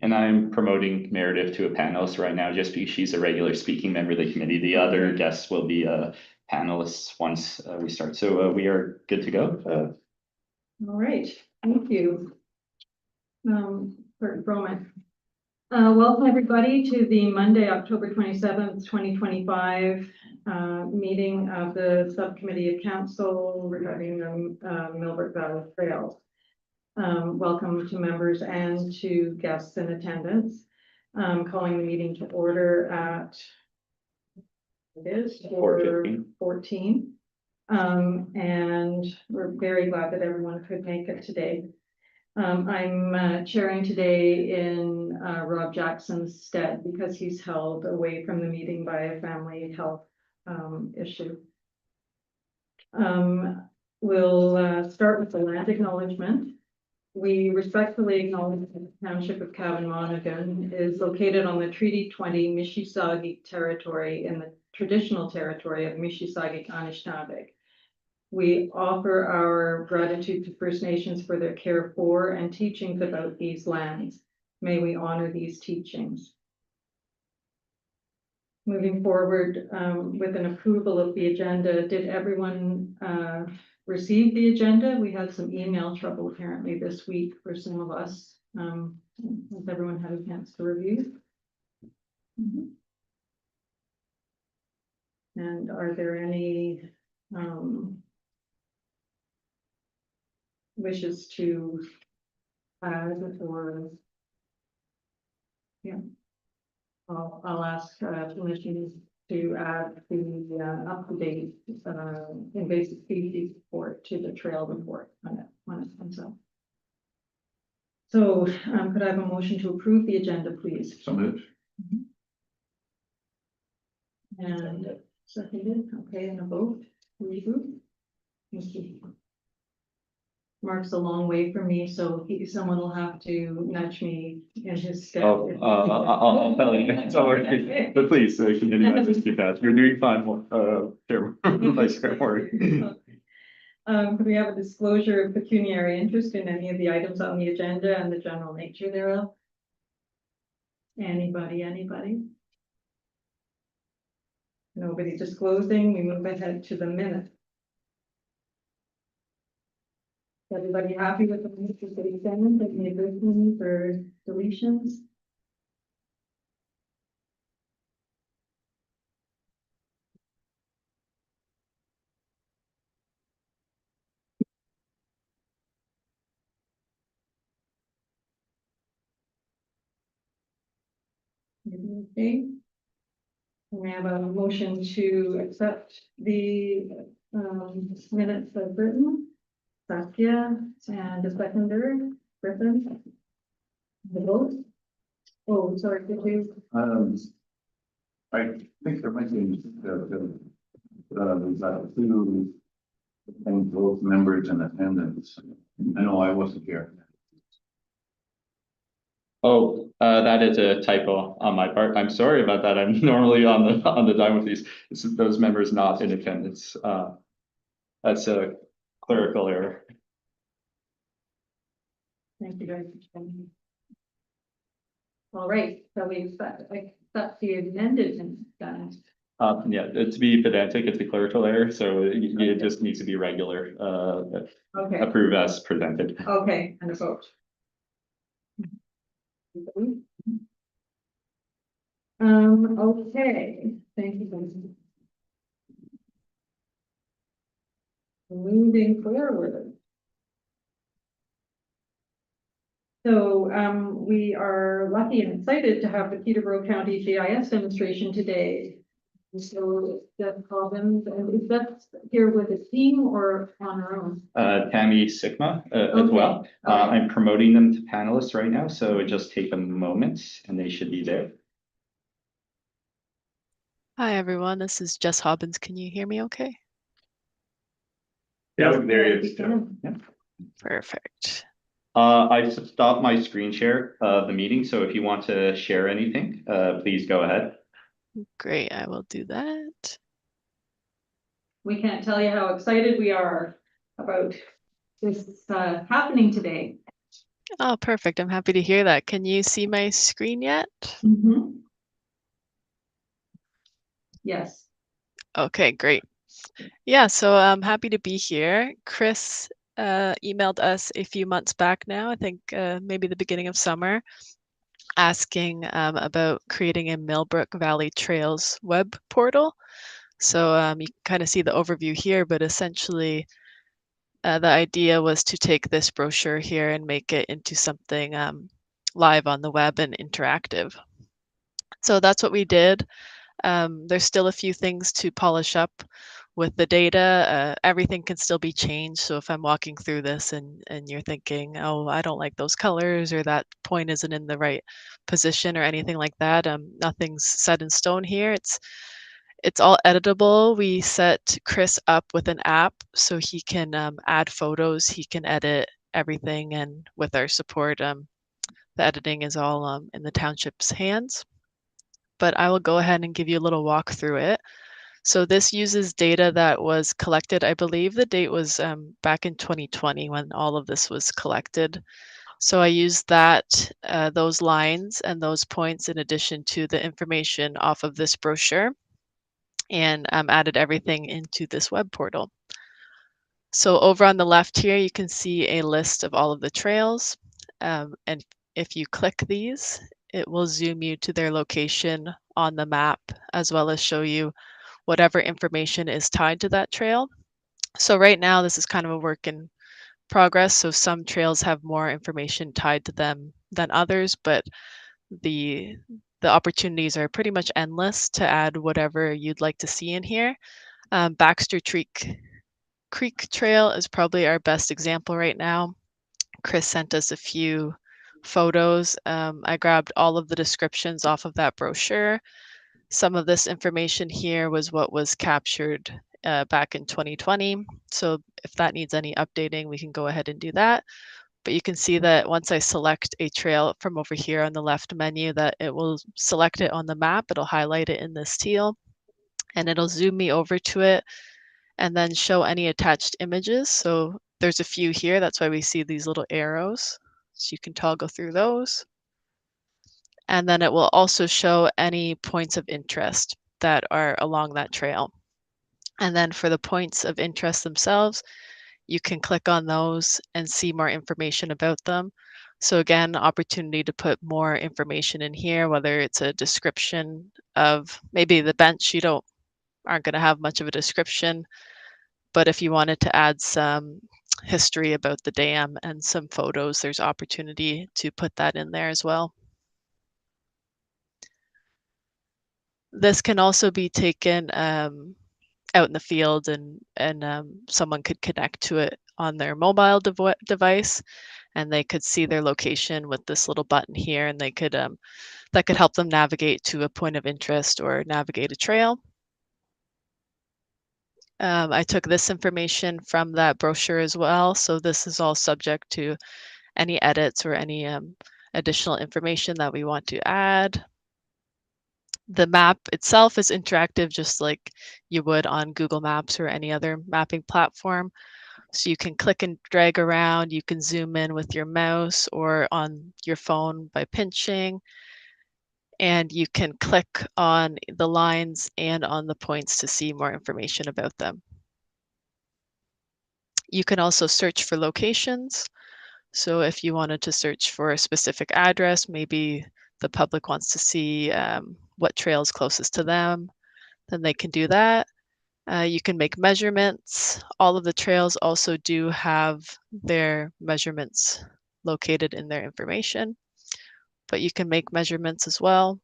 And I'm promoting Meredith to a panelist right now, just because she's a regular speaking member of the committee. The other guests will be panelists once we start. So we are good to go. All right, thank you. Clerk Broman. Welcome everybody to the Monday, October 27th, 2025 meeting of the Subcommittee of Council regarding the Millbrook Valley Trail. Welcome to members and to guests in attendance. Calling the meeting to order at, it is 4:14. And we're very glad that everyone could make it today. I'm chairing today in Rob Jackson's stead because he's held away from the meeting by a family health issue. We'll start with the land acknowledgement. We respectfully acknowledge that the Township of Cavan-Monaghan is located on the Treaty 20 Mississauga territory in the traditional territory of Mississauga Anishinaabe. We offer our gratitude to First Nations for their care for and teachings about these lands. May we honor these teachings. Moving forward with an approval of the agenda, did everyone receive the agenda? We had some email trouble apparently this week for some of us. Has everyone had a chance to review? And are there any wishes to add or yeah, I'll ask permission to add the up-to-date invasive species report to the trail report when it comes up. So could I have a motion to approve the agenda, please? So moved. And seconded. Okay, and a vote. Thank you. Mark's a long way from me, so someone will have to nudge me in his step. Oh, I'll tell you. It's all right. But please continue to keep that. You're doing fine, Vice Chair Moore. Could we have a disclosure of pecuniary interest in any of the items on the agenda and the general nature thereof? Anybody? Nobody disclosing. We move ahead to the minute. Everybody happy with the minutes of the exam? Any additions or deletions? Okay. We have a motion to accept the minutes of Britain. Saskia and a seconder, Griffin. The vote. Oh, sorry, did you? I think there might be two and both members in attendance. I know I wasn't here. Oh, that is a typo on my part. I'm sorry about that. I'm normally on the dime with these. Those members not in attendance. That's a clerical error. Thank you guys. All right, so we accept the amended and done. Yeah, to be pedantic, it's a clerical error, so it just needs to be regular. Okay. Approve as presented. Okay, and a vote. Okay, thank you guys. Moving forward. So we are lucky and excited to have the Peterborough County GIS demonstration today. So Jeff Cobbins, and is that here with a team or on our own? Tammy Sigma as well. I'm promoting them to panelists right now, so it just take a moment and they should be there. Hi everyone, this is Jess Hobbins. Can you hear me okay? Yeah, there it is. Yeah. Perfect. I stopped my screen share of the meeting, so if you want to share anything, please go ahead. Great, I will do that. We can't tell you how excited we are about this happening today. Oh, perfect. I'm happy to hear that. Can you see my screen yet? Mhm. Yes. Okay, great. Yeah, so I'm happy to be here. Chris emailed us a few months back now, I think maybe the beginning of summer, asking about creating a Millbrook Valley Trails web portal. So you can kind of see the overview here, but essentially the idea was to take this brochure here and make it into something live on the web and interactive. So that's what we did. There's still a few things to polish up with the data. Everything can still be changed. So if I'm walking through this and you're thinking, oh, I don't like those colors or that point isn't in the right position or anything like that, nothing's set in stone here. It's all editable. We set Chris up with an app so he can add photos, he can edit everything, and with our support, the editing is all in the township's hands. But I will go ahead and give you a little walk through it. So this uses data that was collected. I believe the date was back in 2020 when all of this was collected. So I used that, those lines and those points in addition to the information off of this brochure, and added everything into this web portal. So over on the left here, you can see a list of all of the trails. And if you click these, it will zoom you to their location on the map, as well as show you whatever information is tied to that trail. So right now, this is kind of a work in progress. So some trails have more information tied to them than others, but the the opportunities are pretty much endless to add whatever you'd like to see in here. Baxter Creek Trail is probably our best example right now. Chris sent us a few photos. I grabbed all of the descriptions off of that brochure. Some of this information here was what was captured back in 2020. So if that needs any updating, we can go ahead and do that. But you can see that once I select a trail from over here on the left menu, that it will select it on the map. It'll highlight it in this teal, and it'll zoom me over to it and then show any attached images. So there's a few here. That's why we see these little arrows. So you can toggle through those. And then it will also show any points of interest that are along that trail. And then for the points of interest themselves, you can click on those and see more information about them. So again, opportunity to put more information in here, whether it's a description of maybe the bench, aren't going to have much of a description, but if you wanted to add some history about the dam and some photos, there's opportunity to put that in there as well. This can also be taken out in the field, and someone could connect to it on their mobile device, and they could see their location with this little button here, and they could that could help them navigate to a point of interest or navigate a trail. I took this information from that brochure as well, so this is all subject to any edits or any additional information that we want to add. The map itself is interactive, just like you would on Google Maps or any other mapping platform. So you can click and drag around, you can zoom in with your mouse or on your phone by pinching, and you can click on the lines and on the points to see more information about them. You can also search for locations. So if you wanted to search for a specific address, maybe the public wants to see what trail is closest to them, then they can do that. You can make measurements. All of the trails also do have their measurements located in their information, but you can make measurements as well.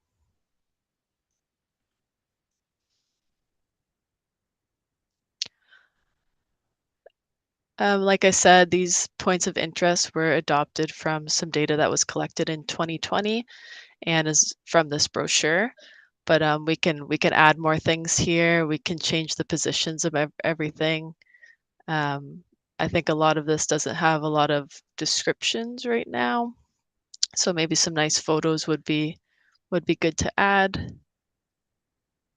Like I said, these points of interest were adopted from some data that was collected in 2020 and is from this brochure. But we can add more things here. We can change the positions of everything. I think a lot of this doesn't have a lot of descriptions right now, so maybe some nice photos would be good to add.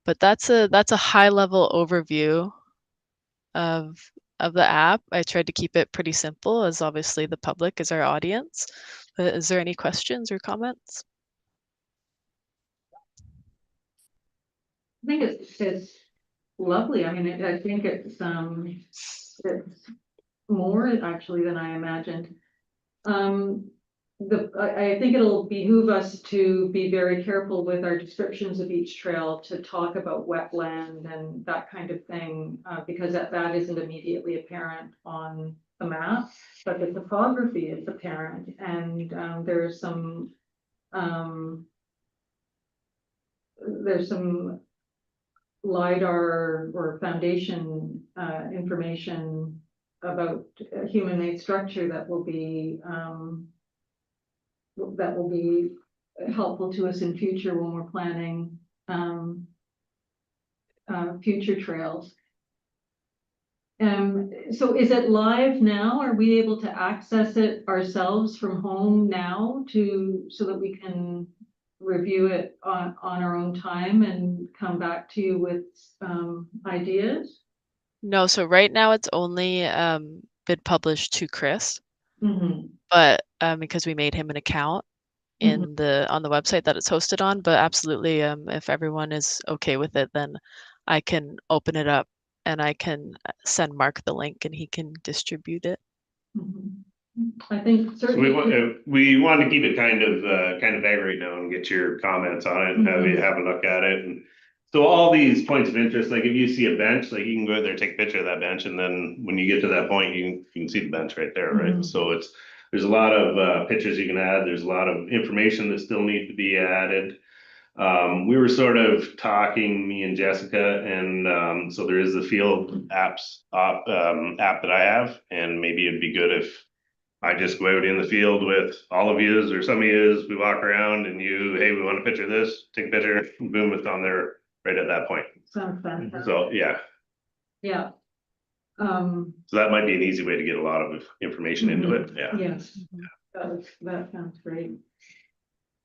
But that's a high level overview of the app. I tried to keep it pretty simple, as obviously the public is our audience. Is there any questions or comments? I think it's lovely. I mean, I think it's more actually than I imagined. I think it'll behoove us to be very careful with our descriptions of each trail to talk about wetland and that kind of thing, because that isn't immediately apparent on the map, but the topography is apparent, and there's some LiDAR or foundation information about human-made structure that will be helpful to us in future when we're planning future trails. So is it live now? Are we able to access it ourselves from home now so that we can review it on our own time and come back to you with ideas? No, so right now it's only been published to Chris, Mm-hmm. but because we made him an account in on the website that it's hosted on, but absolutely, if everyone is okay with it, then I can open it up and I can send Mark the link and he can distribute it. I think So certainly. we want to keep it kind of vague right now and get your comments on it and have a look at it. And so all these points of interest, like if you see a bench, like you can go out there, take a picture of that bench, and then when you get to that point, you can see the bench right there, right? So there's a lot of pictures you can add. There's a lot of information that still needs to be added. We were sort of talking, me and Jessica, and so there is the field app that I have, and maybe it'd be good if I just go out in the field with all of yous or some of yous, we walk around and hey, we want a picture of this, take a picture, boom, it's on there right at that point. Sounds fantastic. So, yeah. Yeah. So that might be an easy way to get a lot of information into it, yeah. Yes, that sounds great.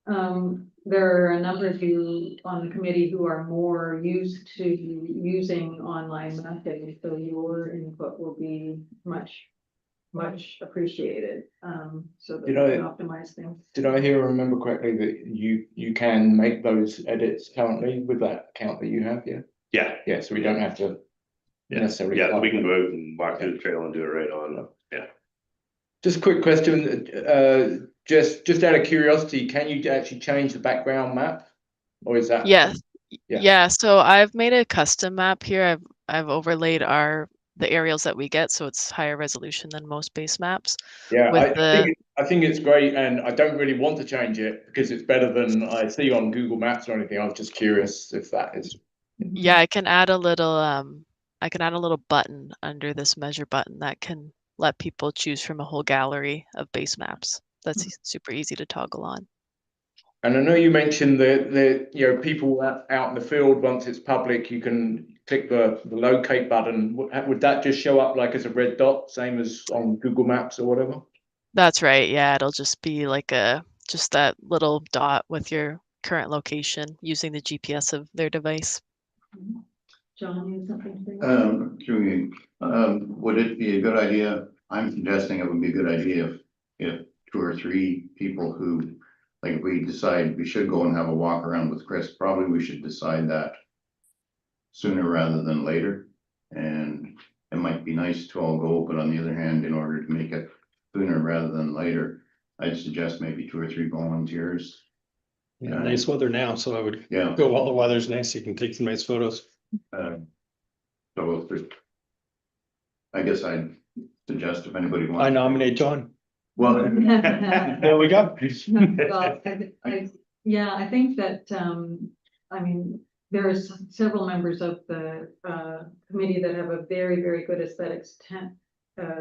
There are a number of you on the committee who are more used to using online mapping, so your input will be much appreciated, so that we can optimize things. Did I hear or remember correctly that you can make those edits currently with that account that you have? Yeah, so we don't have to necessarily. Yeah, we can go out and walk through the trail and do it right on. Yeah. Just a quick question, just out of curiosity, can you actually change the background map, or is that? Yes. Yeah. So I've made a custom map here. I've overlaid the aerials that we get, so it's higher resolution than most base maps. Yeah, I think it's great, and I don't really want to change it because it's better than I see on Google Maps or anything. I was just curious if that is. Yeah, I can add a little button under this measure button that can let people choose from a whole gallery of base maps. That's super easy to toggle on. And I know you mentioned that people out in the field, once it's public, you can click the locate button. Would that just show up like as a red dot, same as on Google Maps or whatever? That's right. Yeah, it'll just be like just that little dot with your current location using the GPS of their device. John, you have something to say? Would it be a good idea? I'm suggesting it would be a good idea if 2 or 3 people who, like, if we decide we should go and have a walk around with Chris, probably we should decide that sooner rather than later. And it might be nice to all go, but on the other hand, in order to make it sooner rather than later, I'd suggest maybe 2 or 3 volunteers. Yeah, nice weather now, so I would Yeah. go while the weather's nice. You can take some nice photos. So I guess I'd suggest if anybody wants. I nominate John. Well, There we go. Well, I think that, I mean, there are several members of the committee that have a very, very good aesthetics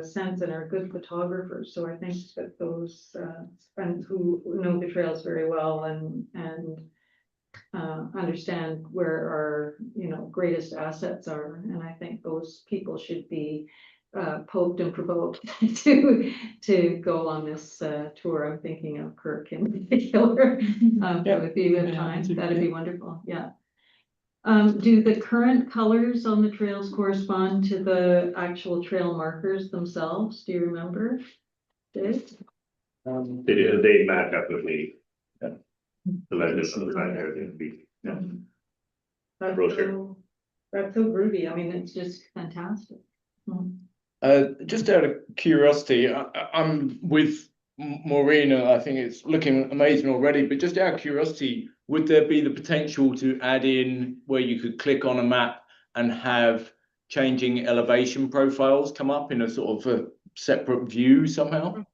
sense and are good photographers. So I think that those friends who know the trails very well and understand where our greatest assets are, and I think those people should be poked and provoked to go on this tour. I'm thinking of Kirk in particular. So if you have time, that'd be wonderful. Yeah. Do the current colors on the trails correspond to the actual trail markers themselves? Do you remember, Dave? They match up with me. Yeah. The legends of the sign there, it'd be, yeah. That's Brochure. that's so groovy. I mean, it's just fantastic. Just out of curiosity, I'm with Maureen, and I think it's looking amazing already, but just out of curiosity, would there be the potential to add in where you could click on a map and have changing elevation profiles come up in a sort of a separate view somehow?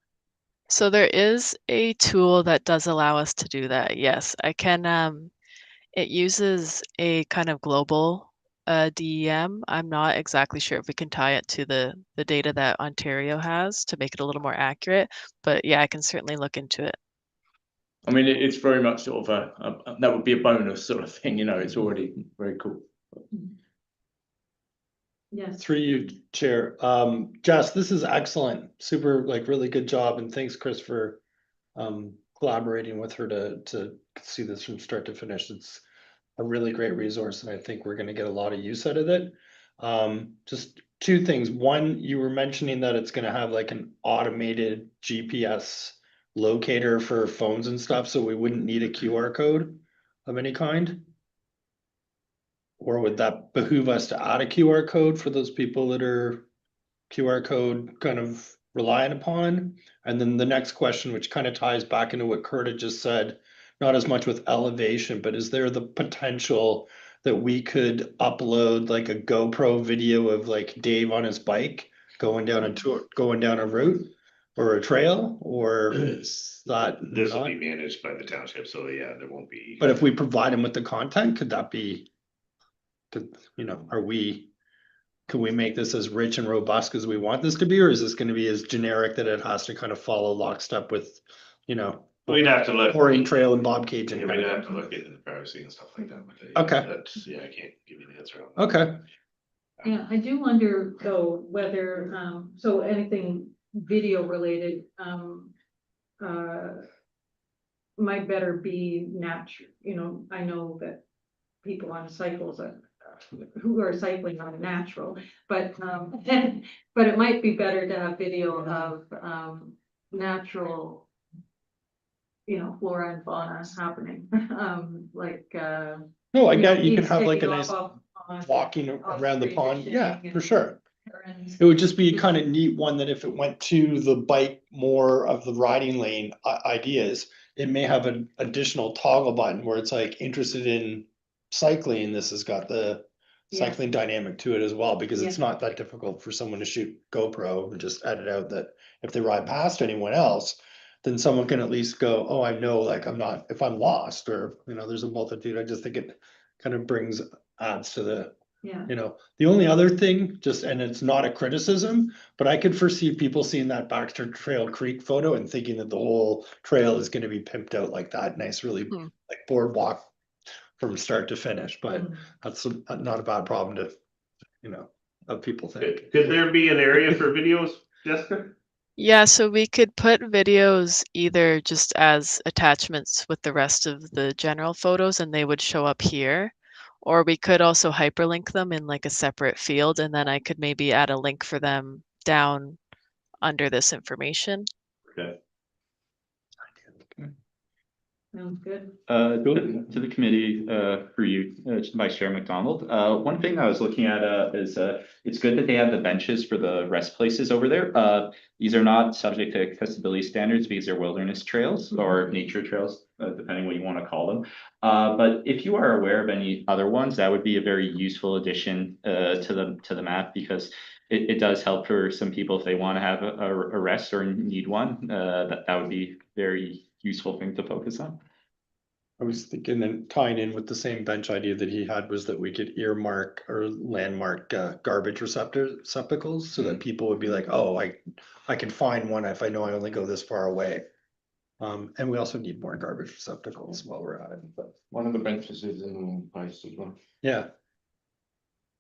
So there is a tool that does allow us to do that. Yes, I can. It uses a kind of global DEM. I'm not exactly sure if we can tie it to the data that Ontario has to make it a little more accurate, but yeah, I can certainly look into it. I mean, it's very much sort of that would be a bonus sort of thing, you know, it's already very cool. Yes. Through you, Chair. Jess, this is excellent. Super, like, really good job. And thanks, Chris, for collaborating with her to see this from start to finish. It's a really great resource, and I think we're gonna get a lot of use out of it. Just two things. One, you were mentioning that it's gonna have like an automated GPS locator for phones and stuff, so we wouldn't need a QR code of any kind. Or would that behoove us to add a QR code for those people that are QR code kind of reliant upon? And then the next question, which kind of ties back into what Kurt had just said, not as much with elevation, but is there the potential that we could upload like a GoPro video of like Dave on his bike going down a route or a trail, or is that This will not? be managed by the township, so yeah, there won't be. But if we provide him with the content, could that be? You know, can we make this as rich and robust as we want this to be, or is this gonna be as generic that it has to kind of follow lockstep with, you know? We'd have to look. Boring trail and Bob Cajun. Yeah, we'd have to look into the privacy and stuff like that. But Okay. That's, yeah, I can't give you an answer on that. Okay, Yeah, I do wonder though whether, so anything video related, might better be natural, you know, I know that people on cycles who are cycling are natural, but, but it might be better to have video of, natural, you know, flora and fauna happening, like, no, I get, you can have like a taking nice off on- walking around the street pond, yeah, fishing for and sure. herons. It would just be kind of neat one that if it went to the bike more of the riding lane ideas, it may have an additional toggle button where it's like interested in cycling, this has got the Yeah. cycling dynamic to it as well, because it's Yeah. not that difficult for someone to shoot GoPro and just edit out that if they ride past anyone else, then someone can at least go, oh, I know, like, I'm not, if I'm lost, or, you know, there's a multitude, I just think it kind of adds to the, Yeah, you know, the only other thing, just, and it's not a criticism, but I could foresee people seeing that Baxter Trail Creek photo and thinking that the whole trail is gonna be pimped out like that, nice, really Hmm. like boardwalk from start to finish, but Mm. that's not a bad problem to, you know, of people think. Could there be an area for videos, Jessica? Yeah, so we could put videos either just as attachments with the rest of the general photos and they would show up here. Or we could also hyperlink them in like a separate field and then I could maybe add a link for them down under this information. Okay. sounds good. To the committee, for you, Vice Chair McDonald. One thing I was looking at, is, it's good that they have the benches for the rest places over there. These are not subject to accessibility standards because they're wilderness trails or nature trails, depending what you want to call them. But if you are aware of any other ones, that would be a very useful addition, to the map, because it does help for some people if they want to have a rest or need one. That would be very useful thing to focus on. I was thinking, then tying in with the same bench idea that he had, was that we could earmark or landmark garbage receptacles so that people would be like, oh, I can find one if I know I only go this far away. And we also need more garbage receptacles while we're at it, but One of the benches is in place as well. yeah.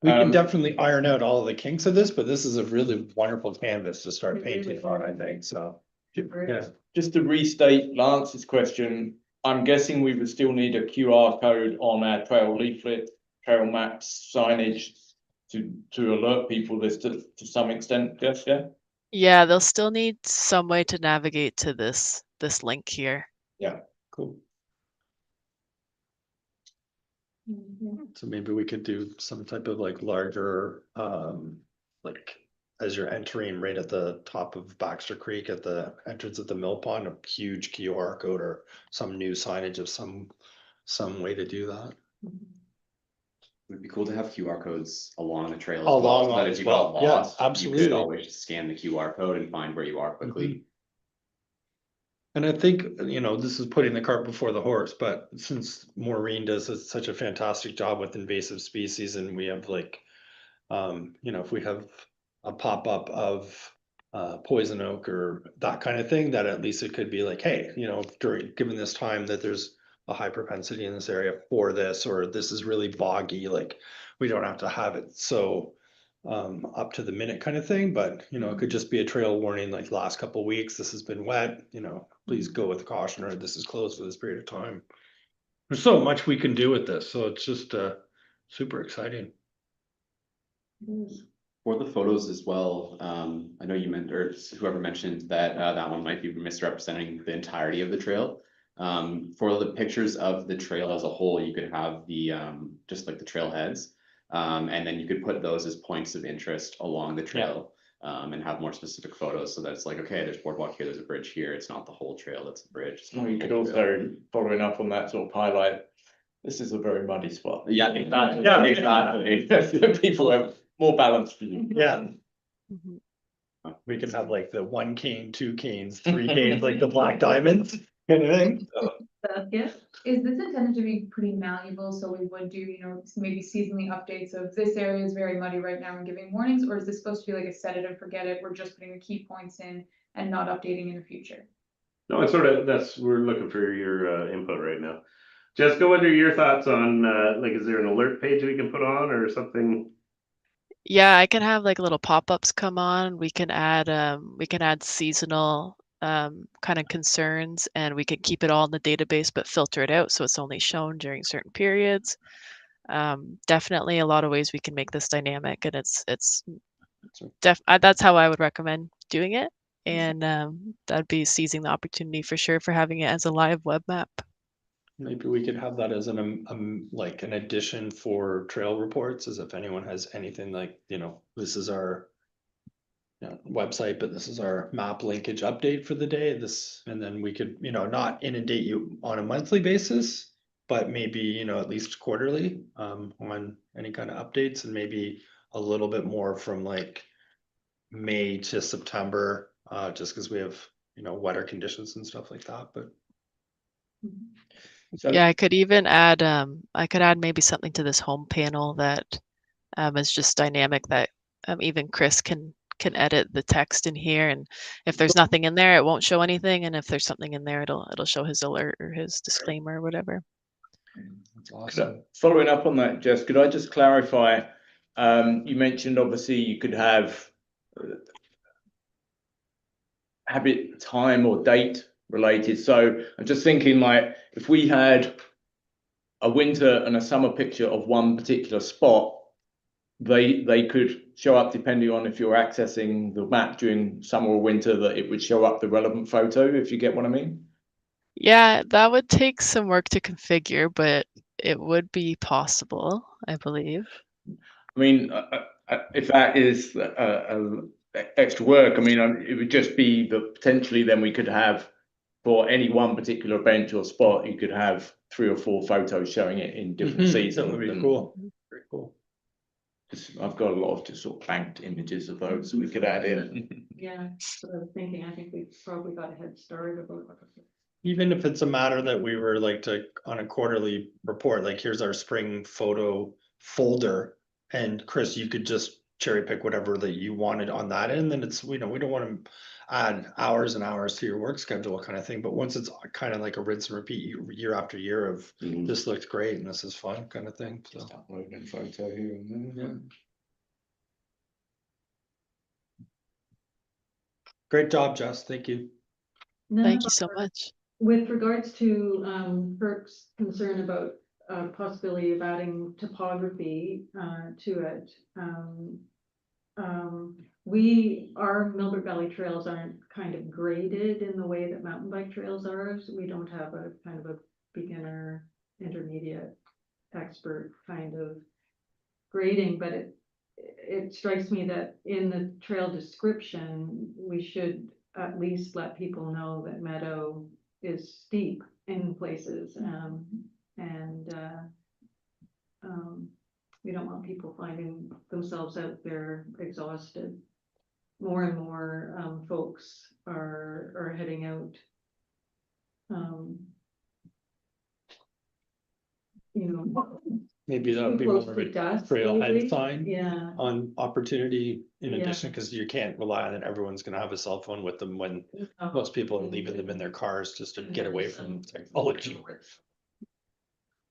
We can definitely iron out all of the kinks of this, but this is a really wonderful canvas to start It really painting on, I think, so. Yeah, Just to restate Lance's question, I'm guessing we would still need a QR code on our trail leaflet, trail maps, signage to alert people this to some extent, yes, yeah? Yeah, they'll still need some way to navigate to this link here. Cool. Mhm. So maybe we could do some type of like larger, like as you're entering right at the top of Baxter Creek at the entrance of the mill pond, a huge QR code or some new signage of some way to do that. It'd be cool to have QR codes along the trail as well, Along so that as if you well. got Yeah, lost, you absolutely. could always just scan the QR code and find where you are quickly. And I think, you know, this is putting the cart before the horse, but since Maureen does such a fantastic job with invasive species and we have like, you know, if we have a pop-up of poison oak or that kind of thing, that at least it could be like, hey, you know, given this time that there's a high propensity in this area for this, or this is really boggy, like we don't have to have it so up to the minute kind of thing, but you know, it could just be a trail warning like last couple weeks, this has been wet, you know, please go with caution, or this is closed for this period of time. There's so much we can do with this, so it's just super exciting. For the photos as well, I know you meant, or whoever mentioned that that one might be misrepresenting the entirety of the trail. For the pictures of the trail as a whole, you could have the just like the trailheads, and then you could put those as points of interest along the trail, and have more specific photos so that it's like, okay, there's boardwalk here, there's a bridge here. It's not the whole trail, it's the bridge. It's not Or you the could whole trail. also, following up on that, sort of highlight, this is a very muddy spot. Yeah, exactly. Yeah. Exactly. People have more balance for you. Yeah, Mhm. we can have like the 1 cane, 2 canes, 3 canes, like the black diamonds kind of thing. Yes, Is this intended to be pretty malleable, so we would do, maybe seasonally updates of this area is very muddy right now and giving warnings, or is this supposed to be like a set it and forget it, we're just putting the key points in and not updating in the future? No, it's sort of, we're looking for your input right now. Jessica, what are your thoughts on, like, is there an alert page we can put on or something? Yeah, I can have like little pop-ups come on. We can add seasonal kind of concerns, and we can keep it all in the database but filter it out so it's only shown during certain periods. Definitely a lot of ways we can make this dynamic, and that's how I would recommend doing it. And that'd be seizing the opportunity for sure for having it as a live web map. Maybe we could have that as like an addition for trail reports, as if anyone has anything like, you know, this is our website, but this is our map linkage update for the day, this, and then we could, you know, not inundate you on a monthly basis, but maybe, you know, at least quarterly, on any kind of updates, and maybe a little bit more from like May to September, just because we have, you know, wetter conditions and stuff like that, but. So, Yeah, I could even add maybe something to this home panel that is just dynamic, that even Chris can edit the text in here, and if there's nothing in there, it won't show anything, and if there's something in there, it'll show his alert or his disclaimer or whatever. That's awesome. following up on that, Jess, could I just clarify? You mentioned obviously you could have it time or date related. So I'm just thinking, like, if we had a winter and a summer picture of one particular spot, they could show up depending on if you're accessing the map during summer or winter, that it would show up the relevant photo, if you get what I mean. Yeah, that would take some work to configure, but it would be possible, I believe. I mean, if that is extra work, I mean, it would just be that potentially then we could have, for any one particular bench or spot, you could have 3 or 4 photos showing it in different seasons. That would be cool. Very cool. I've got a lot of just sort of banked images of those that we could add in. yeah, that's what I was thinking, I think we probably got a head start about. Even if it's a matter that we were like to, on a quarterly report, like here's our spring photo folder. And Chris, you could just cherry pick whatever that you wanted on that end, then it's, we don't want to add hours and hours to your work schedule kind of thing. But once it's kind of like a rinse and repeat year after year of this looked great and this is fun kind of thing. So. Just uploading a photo here and there. Yeah. Great job, Jess. Thank you. Thank you so much. With regards to Kirk's concern about possibility of adding topography to it, our Millbrook Valley trails aren't kind of graded in the way that mountain bike trails are. So we don't have a kind of a beginner, intermediate, expert kind of grading, but it strikes me that in the trail description, we should at least let people know that meadow is steep in places, and we don't want people finding themselves out there exhausted. More and more folks are heading out. You know, Maybe that'll be close more of to a dusk trailhead lately. sign Yeah. on opportunity in Yeah. addition, because you can't rely on that everyone's gonna have a cell phone with them when Oh. most people are leaving them in their cars just to get away from technology.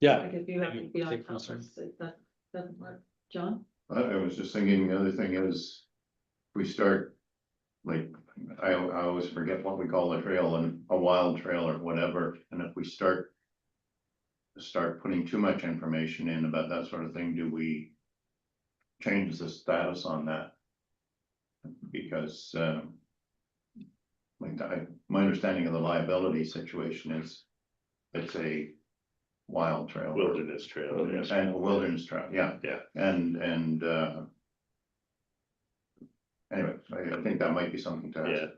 Yeah. Like if you have to be on Take top concern. of that doesn't work. John? I was just thinking, the other thing is, we start, like, I always forget what we call a trail, and a wild trail or whatever, and if we start putting too much information in about that sort of thing, do we change the status on that? Because, like, my understanding of the liability situation is, it's a wild trail. Wilderness trail. yeah. And a wilderness trail, yeah. Yeah. And, anyway, I think that might be something to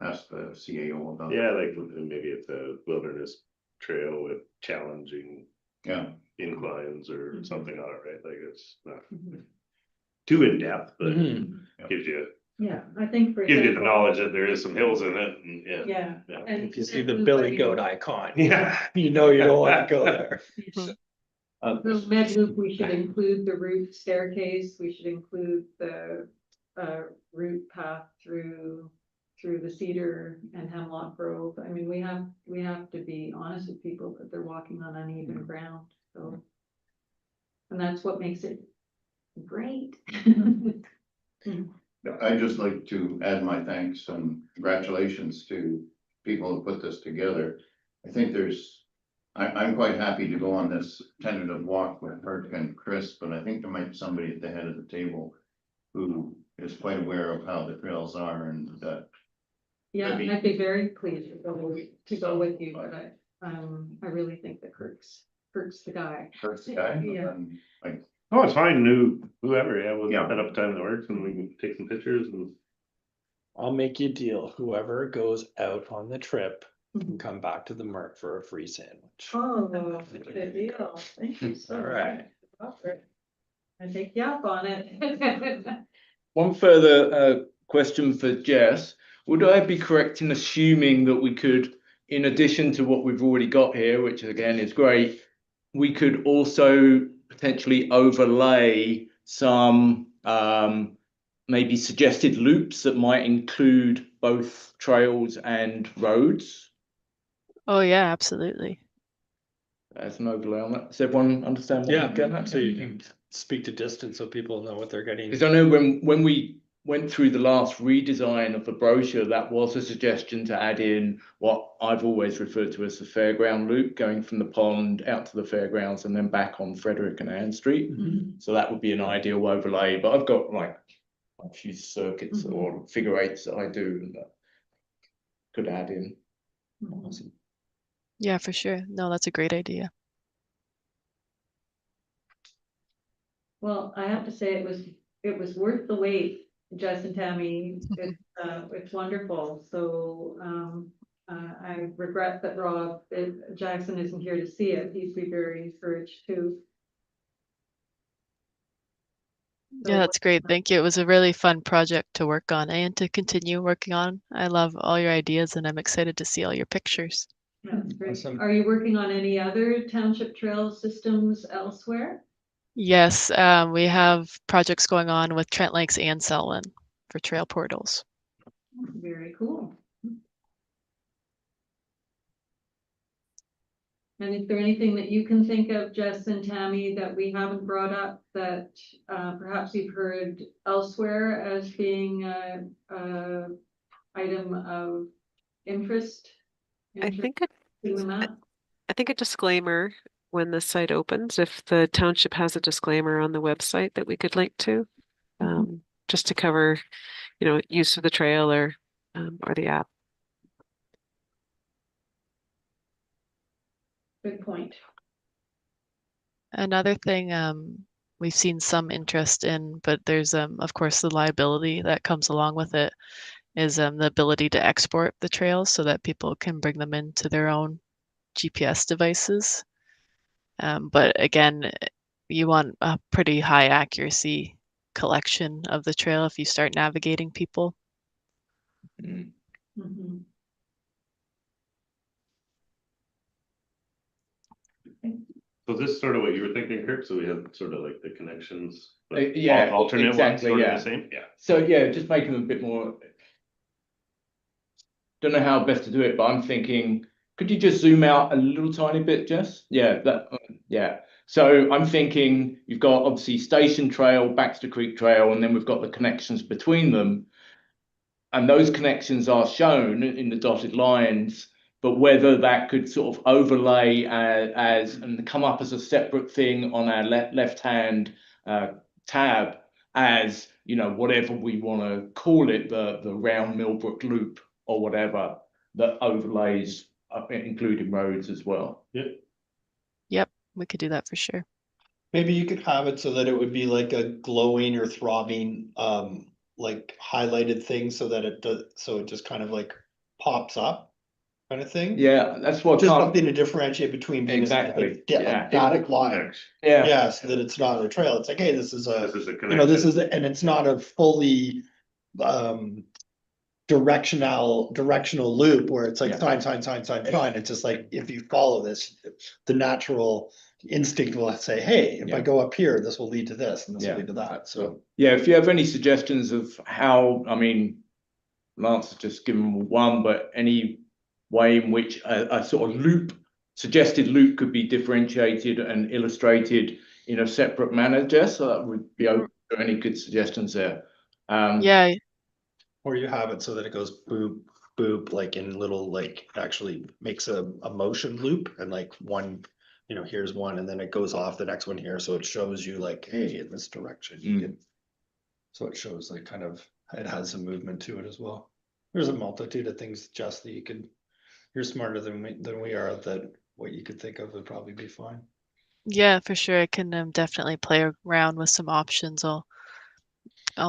ask the CAO about. Yeah, like maybe it's a wilderness trail with challenging Yeah, inclines or something on it, right? Like it's not Mhm. too in depth, but Mhm. gives you Yeah, I think for the example. knowledge that there is some hills in it, and Yeah. Yeah. And If you see the Billy Goat icon, yeah. you know you don't want to go there. The med loop, we should include the route staircase, we should include the route path through the Cedar and Hemlock Grove. I mean, we have to be honest with people that they're walking on uneven ground, so. And that's what makes it great. I'd just like to add my thanks and congratulations to people who put this together. I think I'm quite happy to go on this tentative walk with Herc and Chris, but I think there might be somebody at the head of the table who is quite aware of how the trails are, and that. Yeah, I'd be very pleased to go with you, but I really think that Kirk's the guy. Kirk's the guy. Yeah. And like, Oh, it's fine. Whoever, we'll Yeah. set up a time that works and we can take some pictures and. I'll make you a deal. Whoever goes out on the trip Mm-hmm. can come back to the Merc for a free sandwich. Oh, good deal. Thank you so All right. much. I take you up on it. One further question for Jess. Would I be correct in assuming that we could, in addition to what we've already got here, which again is great, we could also potentially overlay some maybe suggested loops that might include both trails and roads Oh yeah, absolutely. as an overlay on that? Does everyone understand what Yeah, I'm getting at? so you can speak to distance so people know what they're getting. Because I know when we went through the last redesign of the brochure, that was a suggestion to add in what I've always referred to as the fairground loop, going from the pond out to the fairgrounds and then back on Frederick and Ann Street. Mhm. So that would be an ideal overlay, but I've got like a few circuits Mhm. or figure eights that I do and that could add in. Mhm. Awesome. Yeah, for sure. No, that's a great idea. Well, I have to say it was worth the wait, Jess and Tammy. It's wonderful. So I regret that Rob Jackson isn't here to see it. He'd be very encouraged too. Yeah, that's great. Thank you. It was a really fun project to work on and to continue working on. I love all your ideas and I'm excited to see all your pictures. That's great. Awesome. Are you working on any other township trail systems elsewhere? Yes, we have projects going on with Trent Lakes and Selwyn for trail portals. Very cool. And is there anything that you can think of, Jess and Tammy, that we haven't brought up that perhaps you've heard elsewhere as being a item of interest? I think In the map? I think a disclaimer when the site opens, if the township has a disclaimer on the website that we could link to. just to cover, use of the trail or the app. Good point. Another thing we've seen some interest in, but there's of course the liability that comes along with it, is the ability to export the trails so that people can bring them into their own GPS devices. But again, you want a pretty high accuracy collection of the trail if you start navigating people. Mm. Mhm. So is this sort of what you were thinking, Kirk? So we have sort of like the connections. but Yeah, alternate ones exactly, sort of yeah. the same, yeah. So yeah, just making them a bit more. Don't know how best to do it, but I'm thinking, could you just zoom out a little tiny bit, Jess? Yeah, yeah. So I'm thinking you've got obviously Station Trail, Baxter Creek Trail, and then we've got the connections between them. And those connections are shown in the dotted lines, but whether that could sort of overlay as and come up as a separate thing on our left-hand tab as, whatever we want to call it, the round Millbrook loop or whatever, that overlays including roads as well. Yep, we could do that for sure. Maybe you could have it so that it would be like a glowing or throbbing, like highlighted thing so that it does, so it just kind of like pops up kind of thing. Yeah, that's what Just something to differentiate between being Exactly, a yeah. dotted line. Yeah. Yeah, so that it's not a trail. It's like, hey, this is a, This is a this connection. is, and it's not a fully directional loop where it's like Yeah. sign. It's just like, if you follow this, the natural instinct will say, hey, if I Yeah. go up here, this will lead to this and this Yeah. will lead to that. So Yeah, if you have any suggestions of how, I mean, Lance has just given one, but any way in which a sort of suggested loop could be differentiated and illustrated in a separate manner, Jess, so that would be open to any good suggestions there. Yeah, or you have it so that it goes boop, boop, like in little, like actually makes a motion loop and like one, here's one and then it goes off the next one here. So it shows you like, hey, in this direction. You can, so it shows like kind of, it has some movement to it as well. There's a multitude of things, Jess, that you're smarter than we are, that what you could think of would probably be fine. yeah, for sure. I can definitely play around with some options. I'll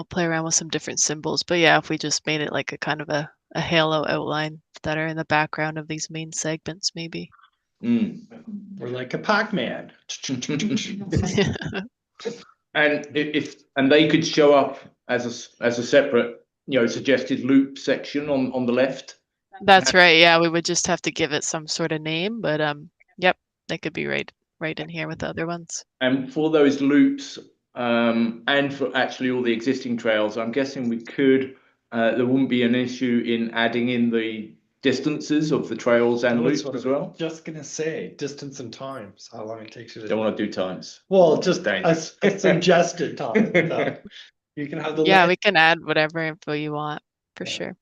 play around with some different symbols. But yeah, if we just made it like a kind of a halo outline that are in the background of these main segments, maybe. Or like a Pac-Man. And and they could show up as a separate, suggested loop section on the left. That's right. Yeah, we would just have to give it some sort of name, but yep, they could be right in here with the other ones. And for those loops, and for actually all the existing trails, I'm guessing we could, there wouldn't be an issue in adding in the distances of the trails and loops as well. Just gonna say distance and times, how long it takes you to. Don't want to do times. Well, just Dangerous. a suggested time. So you can have the. Yeah, we can add whatever info you want for sure.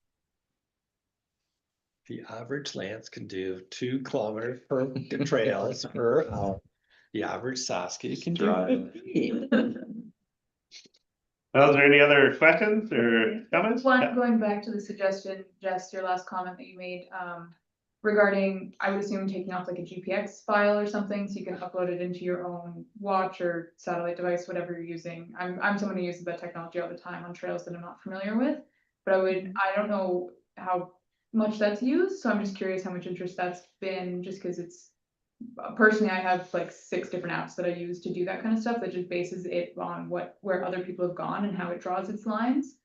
The average Lance can do 2 kilometers per trails per hour. The average Saskia can do 15. Well, is there any other questions or comments? One, going back to the suggestion, Jess, your last comment that you made, regarding, I would assume taking off like a GPX file or something, so you can upload it into your own watch or satellite device, whatever you're using. I'm someone who uses that technology all the time on trails that I'm not familiar with, but I don't know how much that's used, so I'm just curious how much interest that's been, just because it's, personally, I have like 6 different apps that I use to do that kind of stuff that just bases it on where other people have gone and how it draws its lines.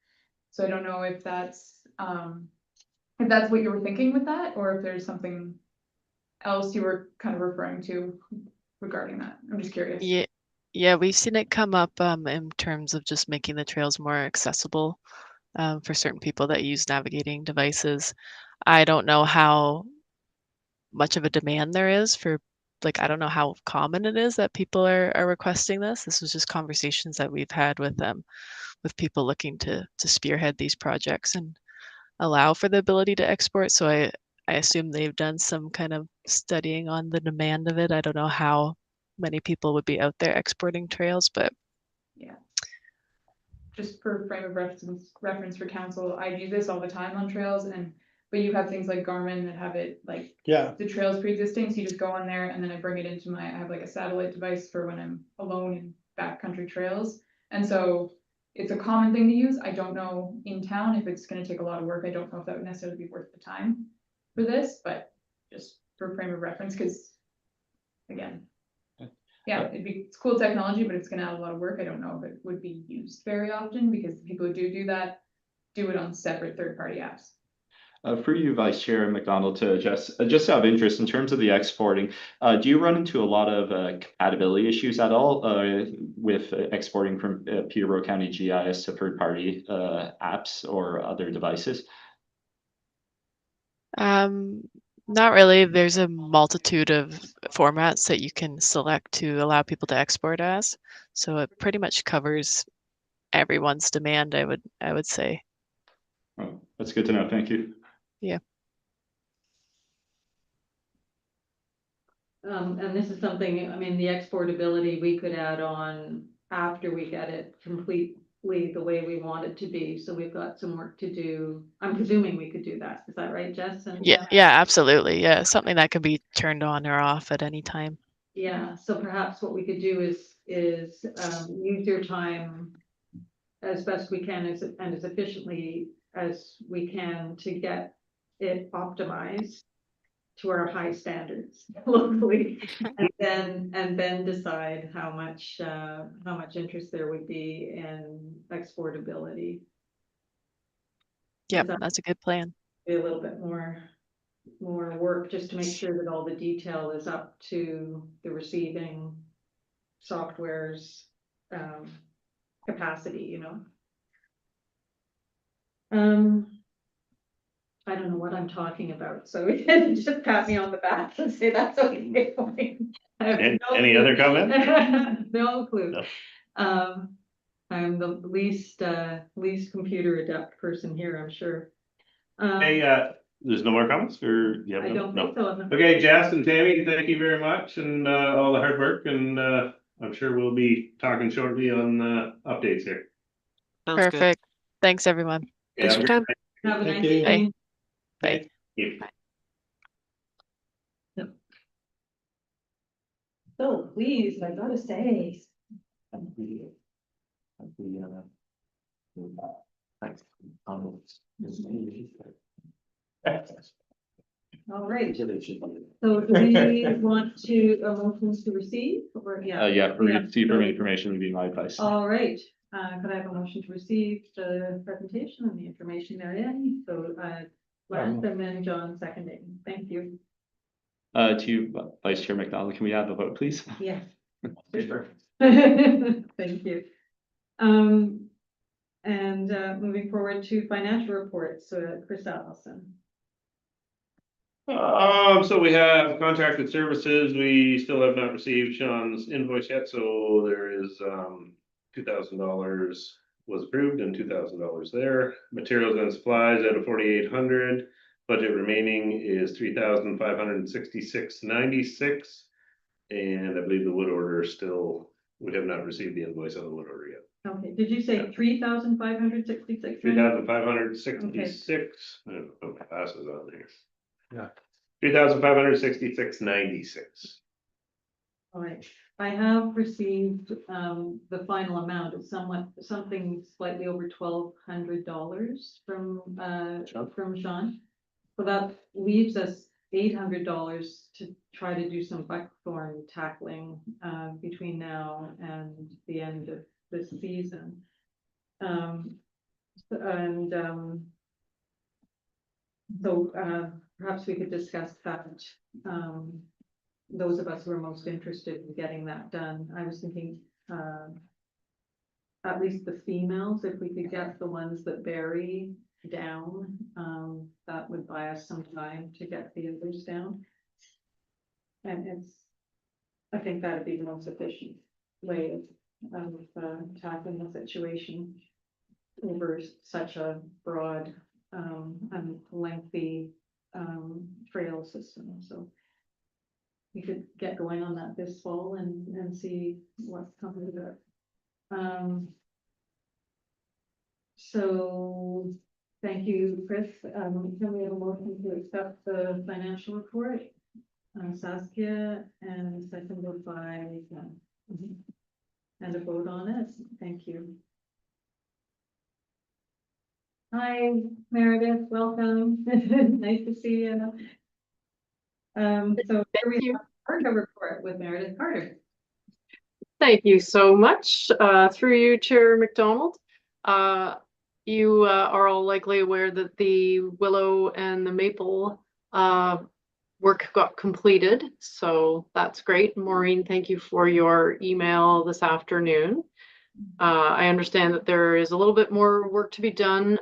So I don't know if that's what you were thinking with that, or if there's something else you were kind of referring to regarding that. I'm just curious. Yeah, we've seen it come up in terms of just making the trails more accessible for certain people that use navigating devices. I don't know how much of a demand there is for, like, I don't know how common it is that people are requesting this. This was just conversations that we've had with people looking to spearhead these projects and allow for the ability to export. So I assume they've done some kind of studying on the demand of it. I don't know how many people would be out there exporting trails, but Yeah. just for frame of reference for council, I do this all the time on trails but you have things like Garmin that have it like Yeah, the trails pre-existing, so you just go on there and then I bring it into I have like a satellite device for when I'm alone in backcountry trails. And so it's a common thing to use. I don't know in town if it's gonna take a lot of work. I don't know if that would necessarily be worth the time for this, but just for frame of reference, because again, yeah, it's cool technology, but it's gonna add a lot of work. I don't know if it would be used very often because the people who do that do it on separate third-party apps. For you, Vice Chair McDonald, to just out of interest in terms of the exporting, do you run into a lot of compatibility issues at all with exporting from Peterborough County GIS to third-party apps or other devices? Not really. There's a multitude of formats that you can select to allow people to export as. So it pretty much covers everyone's demand, I would say. Oh, that's good to know. Thank you. Yeah. And this is something, I mean, the exportability we could add on after we get it completely the way we want it to be. So we've got some work to do. I'm presuming we could do that. Is that right, Jess? And Yeah, absolutely. Yeah, something that can be turned on or off at any time. yeah, so perhaps what we could do is use your time as best we can and as efficiently as we can to get it optimized to our high standards locally, and then decide how much interest there would be in exportability. Yeah, That that's a good plan. be a little bit more work just to make sure that all the detail is up to the receiving software's capacity, you know. I don't know what I'm talking about, so just pat me on the back and say that's okay. I have no Any clue. other comments? No clue. No. I'm the least computer adept person here, I'm sure. Hey, there's no more comments or you have I don't no? think so. I'm Okay, Jess and Tammy, thank you very much and all the hard work and I'm sure we'll be talking shortly on updates here. Sounds good. Perfect. Thanks, everyone. Thanks for your time. Have a Thank nice you. evening. Bye. Yeah. So please, I gotta say. All right, so do we want to, motions to receive or, Yeah, for receipt from information would be my advice. All right, could I have a motion to receive the presentation and the information therein? So, Lance and then John seconding. Thank you. To you, Vice Chair McDonald, can we have a vote, please? Yes. Sure. Thank you. And moving forward to financial reports, Chris Allison. So we have contracted services. We still have not received Sean's invoice yet, so there is $2,000 was approved and $2,000 there. Materials and supplies out of 4,800. Budget remaining is 3,566.96. And I believe the wood order still, we have not received the invoice on the wood order yet. Okay, did you say 3,566? 3,566. I don't know, put my glasses on there. Yeah. 3,566.96. All right, I have received the final amount of something slightly over $1,200 from Sean. So that leaves us $800 to try to do some buckthorn tackling between now and the end of this season. So perhaps we could discuss that. Those of us who are most interested in getting that done. I was thinking at least the females, if we could get the ones that bury down, that would buy us some time to get the others down. And I think that'd be the most efficient way of tackling the situation over such a broad and lengthy trail system. So we could get going on that this fall and see what's coming to it. So, thank you, Chris. Can we have a motion to accept the financial report? Saskia, and seconded by, and a vote on it. Thank you. Hi, Meredith, welcome. Nice to see you. So here we have Carter report with Meredith Carter. Thank you so much. Through you, Chair McDonald. You are all likely aware that the willow and the maple work got completed, so that's great. Maureen, thank you for your email this afternoon. I understand that there is a little bit more work to be done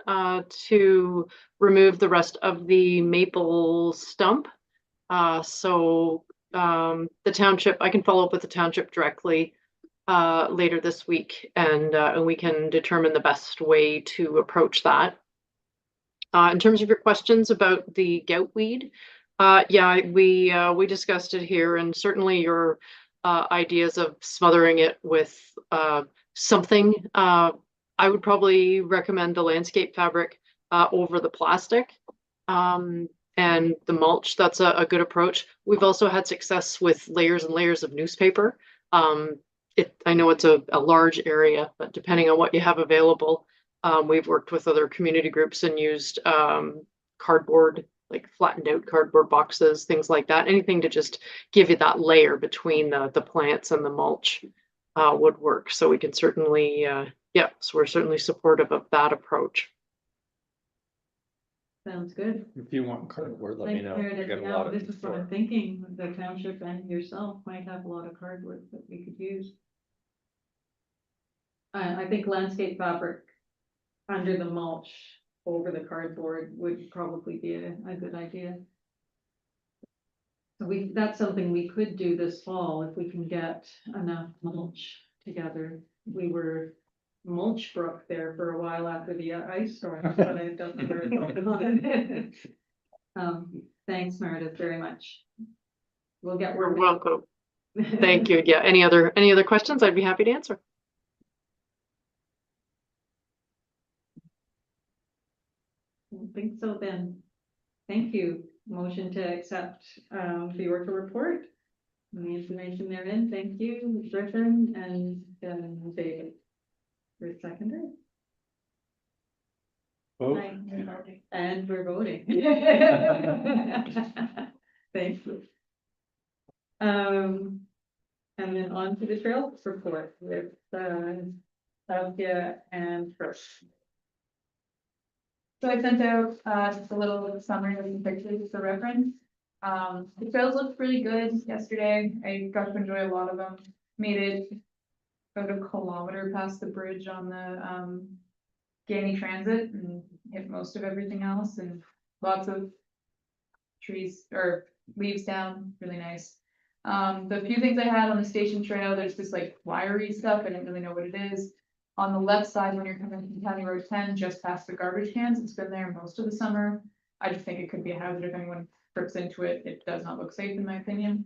to remove the rest of the maple stump. So the township, I can follow up with the township directly later this week, and we can determine the best way to approach that. In terms of your questions about the gout weed, yeah, we discussed it here, and certainly your ideas of smothering it with something. I would probably recommend the landscape fabric over the plastic. And the mulch, that's a good approach. We've also had success with layers and layers of newspaper. I know it's a large area, but depending on what you have available, we've worked with other community groups and used cardboard, like flattened out cardboard boxes, things like that. Anything to just give you that layer between the plants and the mulch would work. So we can certainly, yeah, so we're certainly supportive of that approach. Sounds good. If you want cardboard, let me Thanks, know. Meredith. I got a Yeah, lot of this it is what before. I'm thinking. The township and yourself might have a lot of cardboard that we could use. I think landscape fabric under the mulch over the cardboard would probably be a good idea. So that's something we could do this fall if we can get enough mulch together. We were Millbrook there for a while after the ice storm, but I don't know. Thanks, Meredith, very much. We'll get You're working. welcome. Thank you. Yeah, any other questions? I'd be happy to answer. I don't think so then. Thank you. Motion to accept the Orca report. And the information therein. Thank you, Griffin and David. For seconder. Vote. And we're voting. Thank you. And then on to the trails report with Saskia and Chris. So I sent out just a little summary of some pictures for reference. The trails looked really good yesterday. I got to enjoy a lot of them. Made it about a kilometer past the bridge on the Gany Transit and hit most of everything else, and lots of trees or leaves down, really nice. The few things I had on the station trail, there's this like wiry stuff. I didn't really know what it is. On the left side, when you're coming from County Road 10, just past the garbage cans, it's been there most of the summer. I just think it could be a hazard if anyone trips into it. It does not look safe in my opinion.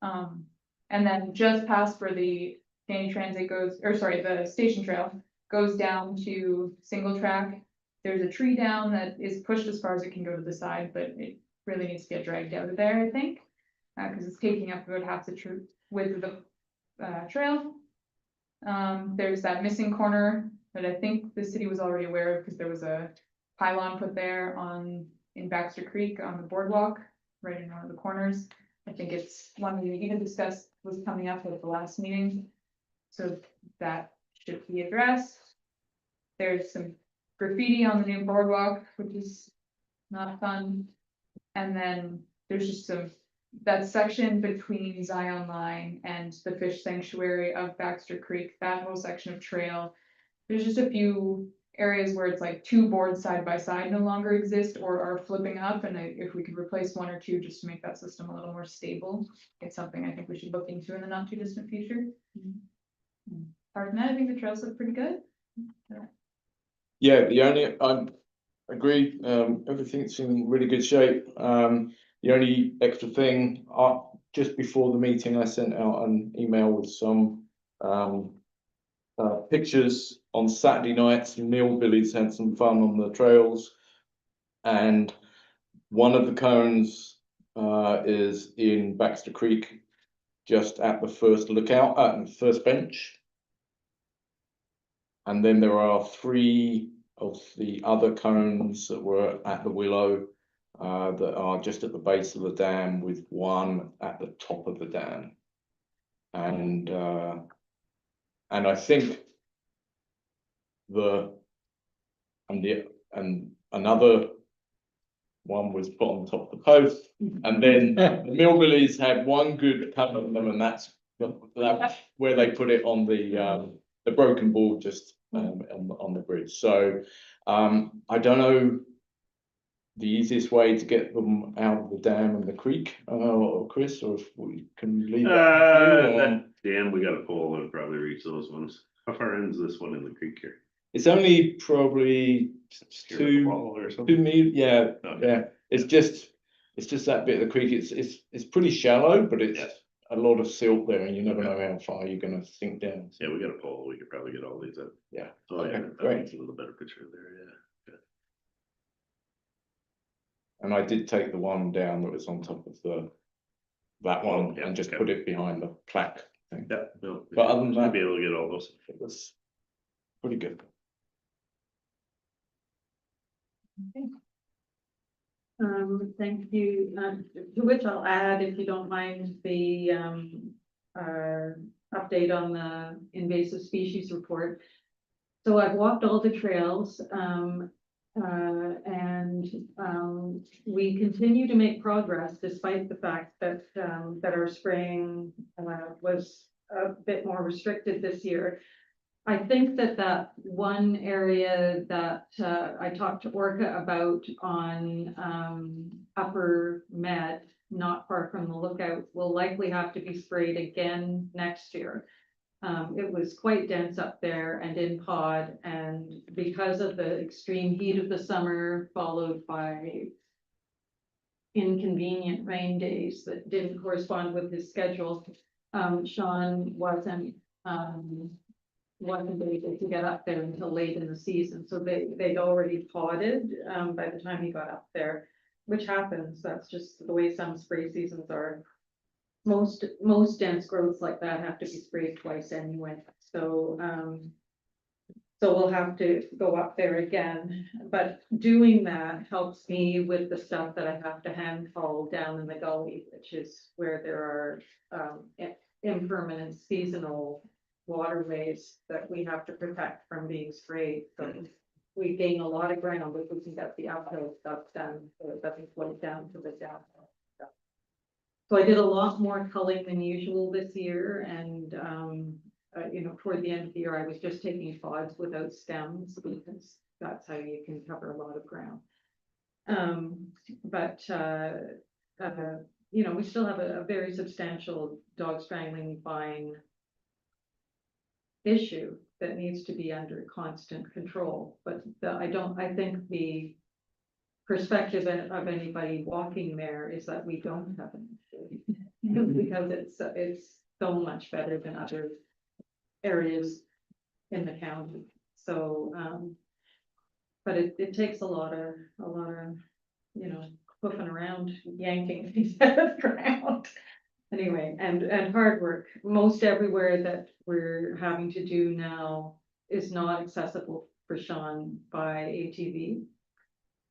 And then just past where the Gany Transit goes, or sorry, the station trail goes down to single track. There's a tree down that is pushed as far as it can go to the side, but it really needs to get dragged out of there, I think, because it's taking up about half the width of the trail. There's that missing corner that I think the city was already aware of because there was a pylon put there in Baxter Creek on the boardwalk, right in one of the corners. I think it's one we even discussed was coming up at the last meeting. So that should be addressed. There's some graffiti on the new boardwalk, which is not fun. And then there's just that section between Zion Line and the fish sanctuary of Baxter Creek, that whole section of trail. There's just a few areas where it's like two boards side by side no longer exist or are flipping up. And if we could replace one or two just to make that system a little more stable, it's something I think we should look into in the not too distant future. Apart from that, I think the trails look pretty good. Yeah, I agree. Everything's in really good shape. The only extra thing, just before the meeting, I sent out an email with some pictures on Saturday nights, the Millbillies had some fun on the trails. And one of the cones is in Baxter Creek, just at the first lookout, at the first bench. And then there are 3 of the other cones that were at the Willow that are just at the base of the dam, with 1 at the top of the dam. And I think and another one was put on top of the post, and then the Millbillies had 1 good cut of them, and that's where they put it on the broken board just on the bridge. So I don't know the easiest way to get them out of the dam and the creek, or Chris, or if we can leave that. Damn, we got a pole and probably reach those ones. How far ends this one in the creek here? It's only probably Wall or something? 2 meters. Yeah, Okay. yeah. It's just that bit of the creek. It's pretty shallow, but it's Yes. a lot of silt there, and you never know how far you're gonna sink down. Yeah, we got a pole. We could probably get all these up. Yeah. Oh, yeah. Okay, That great. makes a little better picture there, yeah. And I did take the one down that was on top of that one, yeah, and just okay. put it behind the plaque thing. Yeah, no. But other than Should that, be able to get all those. it was pretty good. Thank you. To which I'll add, if you don't mind, the update on the invasive species report. So I've walked all the trails, and we continue to make progress despite the fact that our spraying was a bit more restricted this year. I think that one area that I talked to Orca about on Upper Med, not far from the lookout, will likely have to be sprayed again next year. It was quite dense up there and in pod, and because of the extreme heat of the summer, followed by inconvenient rain days that didn't correspond with his schedule, Sean wasn't able to get up there until late in the season. So they'd already podded by the time he got up there, which happens. That's just the way some spray seasons are. Most dense growths like that have to be sprayed twice anyway. So we'll have to go up there again, but doing that helps me with the stuff that I have to hand haul down in the gully, which is where there are impermanent seasonal waterways that we have to protect from being sprayed. So we gain a lot of ground if we can get the uphill stuff done, so it doesn't float down to the downhill stuff. So I did a lot more culling than usual this year, and toward the end of the year, I was just taking pods without stems, because that's how you can cover a lot of ground. We still have a very substantial dog strangling fine issue that needs to be under constant control. But I think the perspective of anybody walking there is that we don't have an issue because it's so much better than other areas in the county. So, but it takes a lot of hoofing around, yanking things out of the ground. Anyway, and hard work. Most everywhere that we're having to do now is not accessible for Sean by ATV.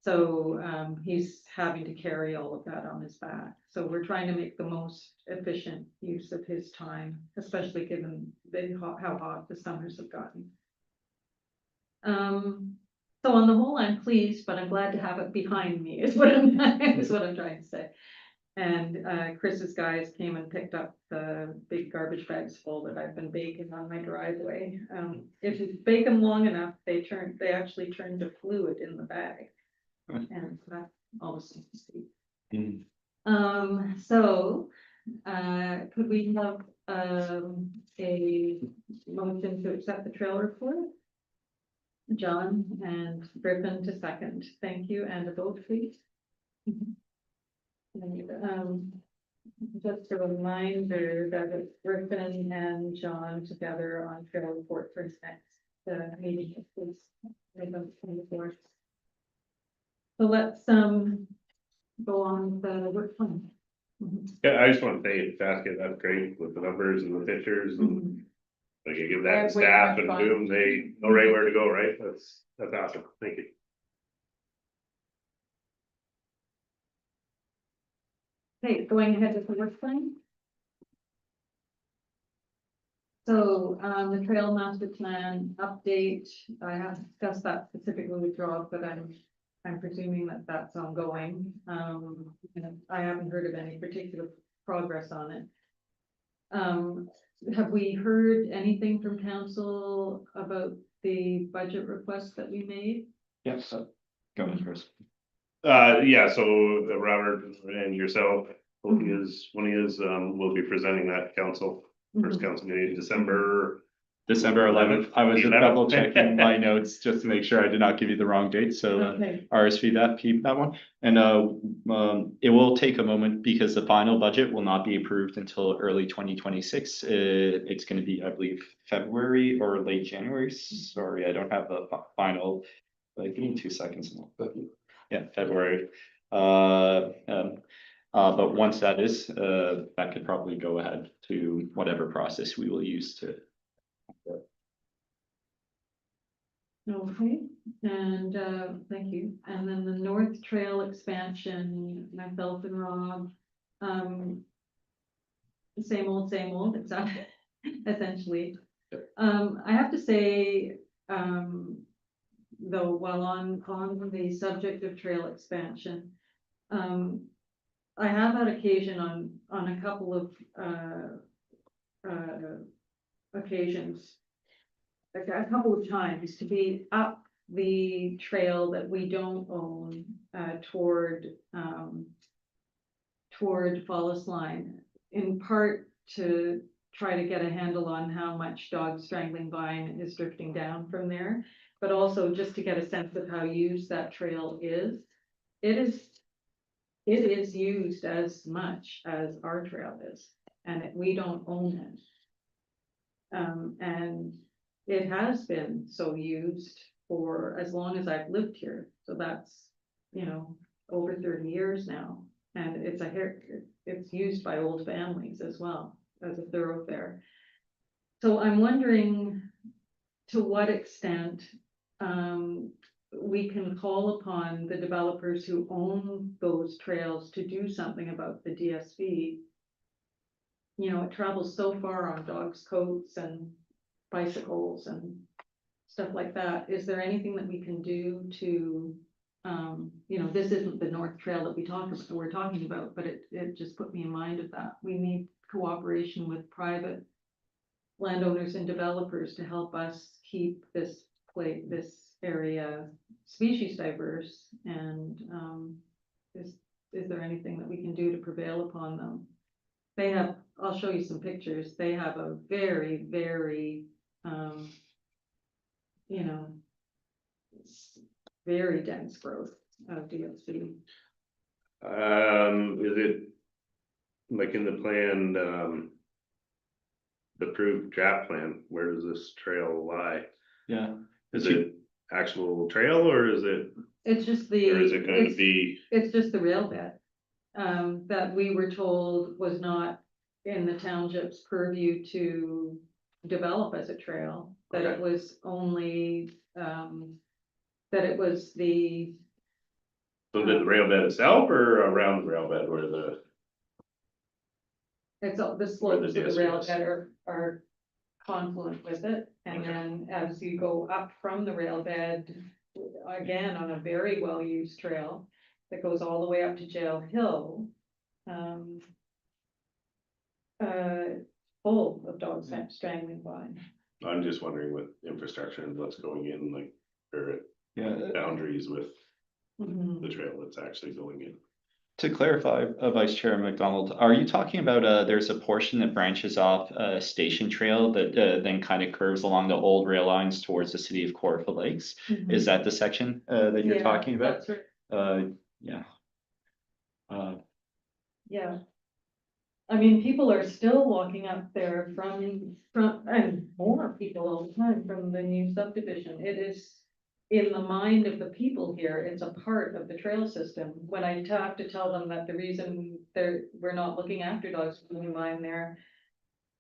So he's having to carry all of that on his back. So we're trying to make the most efficient use of his time, especially given how hot the summers have gotten. So on the whole, I'm pleased, but I'm glad to have it behind me is what I'm trying to say. And Chris's guys came and picked up the big garbage bags full that I've been baking on my driveway. If you bake them long enough, they actually turn to fluid in the bag. And that's awesome to see. So could we have a motion to accept the trail report? John and Griffin to second. Thank you, and a vote, please. And, just a reminder that it's Griffin and John together on trail report for next the meeting is November 24th. So let's go on the work plan. Mhm. Yeah, I just want to say, basket, that's great with the numbers and the pictures and Mhm. like you give I that have to way too staff much and fun. boom, they know right where to go, right? That's awesome. Thank you. Okay, going ahead with the work plan. So, the trail master plan update, I have discussed that specifically with Rob, but I'm presuming that that's ongoing. And I haven't heard of any particular progress on it. Have we heard anything from council about the budget request that we made? Yep, so go ahead, Chris. Yeah, so Robert and yourself, both he is, one he is, will be presenting that to council, first council meeting in December. December 11th. I was just 11th. double checking my notes just to make sure I did not give you the wrong date. So Okay, RSV that one. And it will take a moment because the final budget will not be approved until early 2026. It's going to be, I believe, February or late January. Sorry, I don't have the final. Give me 2 seconds. But yeah, February. But once that is, that could probably go ahead to whatever process we will use to. okay, and, thank you. And then the North Trail expansion, myself and Rob, same old, exactly, essentially. I have to say, though, while on the subject of trail expansion, I have had occasion on a couple of, occasions, a couple of times to be up the trail that we don't own, toward Fallis Line, in part to try to get a handle on how much dog strangling vine is drifting down from there, but also just to get a sense of how used that trail is. It is used as much as our trail is, and we don't own it. And it has been so used for as long as I've lived here, so that's, over 30 years now. And it's used by old families as well as a thoroughfare. So I'm wondering to what extent, we can call upon the developers who own those trails to do something about the DSV. It travels so far on dogs' coats and bicycles and stuff like that. Is there anything that we can do to, this isn't the North Trail that we're talking about, but it just put me in mind of that. We need cooperation with private landowners and developers to help us keep this area species diverse. And, is there anything that we can do to prevail upon them? I'll show you some pictures. They have a very, very, very dense growth of DSV. Is it like in the plan, the approved draft plan, where does this trail lie? Yeah. Is it actual trail or is it, It's just or is it going to be? It's just the rail bed, that we were told was not in the township's purview to develop as a trail, that it was only, that it was the. So the rail bed itself or around the rail bed where the? It's the Where slopes the of the rail DSV is. bed are confluent with it, and then as you go up from the rail bed, again, on a very well-used trail that goes all the way up to Jail Hill, full of dog strangling vine. I'm just wondering with infrastructure and what's going in, like, or Yeah. boundaries with Mhm. the trail that's actually going in. To clarify, Vice Chair McDonald, are you talking about, there's a portion that branches off Station Trail that then kind of curves along the old rail lines towards the city of Corfa Lakes? Mhm. Is that the section that you're Yeah, talking about? that's right. Yeah. Yeah. I mean, people are still walking up there from, and more people people all the time from the new subdivision. It is in the mind of the people here, it's a part of the trail system. When I have to tell them that the reason we're not looking after dogs in mine there,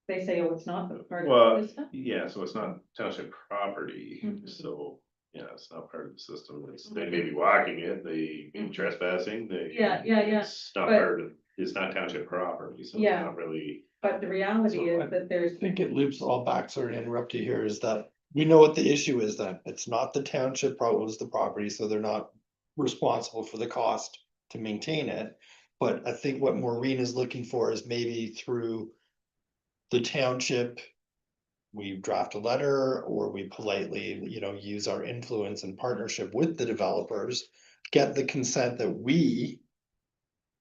they say, oh, it's not part of Well, the system. yeah, so it's not township property, Mhm. so, yeah, it's not part of the system. They may be walking it, they may be trespassing, they. Yeah, yeah, yeah. It's not But- part of, it's not township property, so it's Yeah. not really. But the reality So is that there's, I think it loops all back, sorry to interrupt you here, is that we know what the issue is then. It's not the township owns the property, so they're not responsible for the cost to maintain it. But I think what Maureen is looking for is maybe through the township, we draft a letter or we politely, use our influence and partnership with the developers, get the consent that we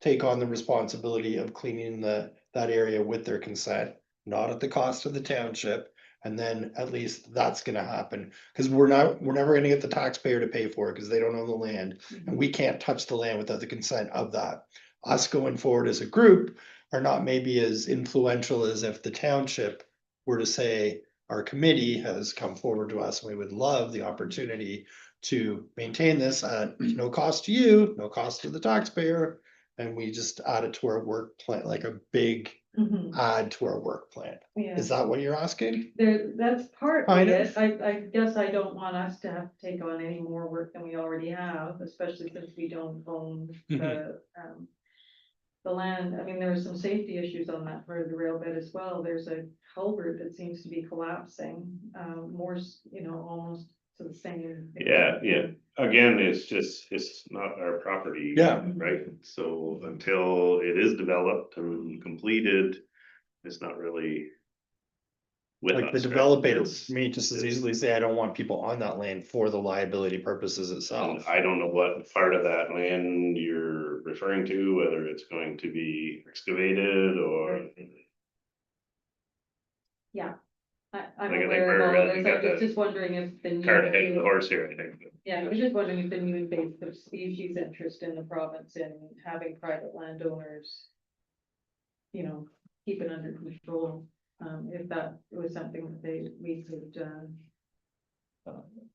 take on the responsibility of cleaning that area with their consent, not at the cost of the township. And then at least that's gonna happen, because we're never gonna get the taxpayer to pay for it, because they don't own the land. And we can't touch the land without the consent of that. Us going forward as a group are not maybe as influential as if the township were to say, our committee has come forward to us, and we would love the opportunity to maintain this at no cost to you, no cost to the taxpayer. And we just add it to our work plan, like a big Mhm. add to our work plan. Yeah. Is that what you're asking? That's part of Kind it. of. I guess I don't want us to have to take on any more work than we already have, especially since we don't own the land. I mean, there are some safety issues on that part of the rail bed as well. There's a culvert that seems to be collapsing, almost to the same. Yeah, yeah, again, it's not our property. Yeah. Right, so until it is developed and completed, it's not really. With Like the us, right? developer It's- may just as it's- easily say, I don't want people on that land for the liability purposes And itself. I don't know what part of that land you're referring to, whether it's going to be excavated or. I'm Like, I think aware of we're- all I of think this. I that was just wondering if the Cart ahead of the new, horse here, I think. yeah, I was just wondering if the new invasive species interest in the province in having private landowners, keep it under control, if that was something that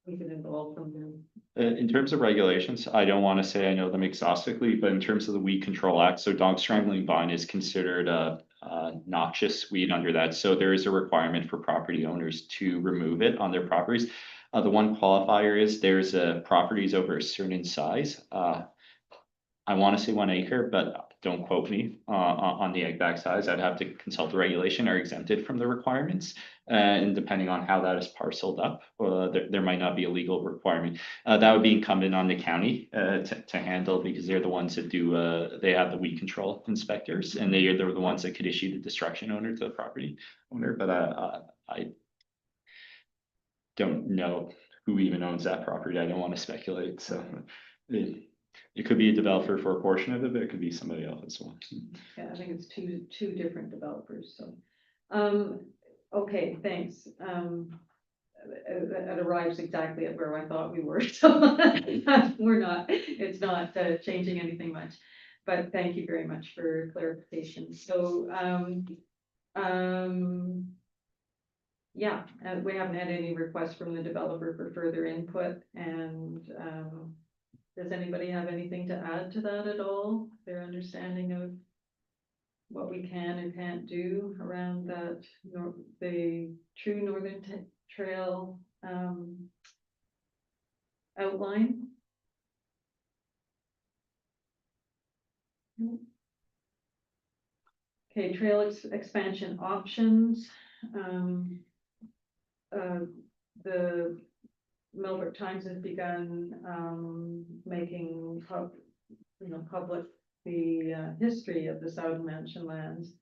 we could involve them in. In terms of regulations, I don't want to say I know them exhaustively, but in terms of the Weed Control Act, so dog strangling vine is considered a noxious weed under that. So there is a requirement for property owners to remove it on their properties. The one qualifier is there's properties over a certain size. I want to say 1 acre, but don't quote me on the exact size. I'd have to consult the regulation, are exempted from the requirements. And depending on how that is parceled up, there might not be a legal requirement. That would be incumbent on the county to handle, because they're the ones that do, they have the weed control inspectors, and they're the ones that could issue the destruction order to the property owner. But I don't know who even owns that property. I don't want to speculate, so. It could be a developer for a portion of it, but it could be somebody else as well. Yeah, I think it's two different developers, so. Okay, thanks. It arrives exactly at where I thought we were, so it's not changing anything much. But thank you very much for clarification. So, yeah, we haven't had any requests from the developer for further input, and, does anybody have anything to add to that at all? Their understanding of what we can and can't do around that, the true Northern Trail outline? Okay, trail expansion options. The Millbrook Times has begun making public the history of the South Mansion lands.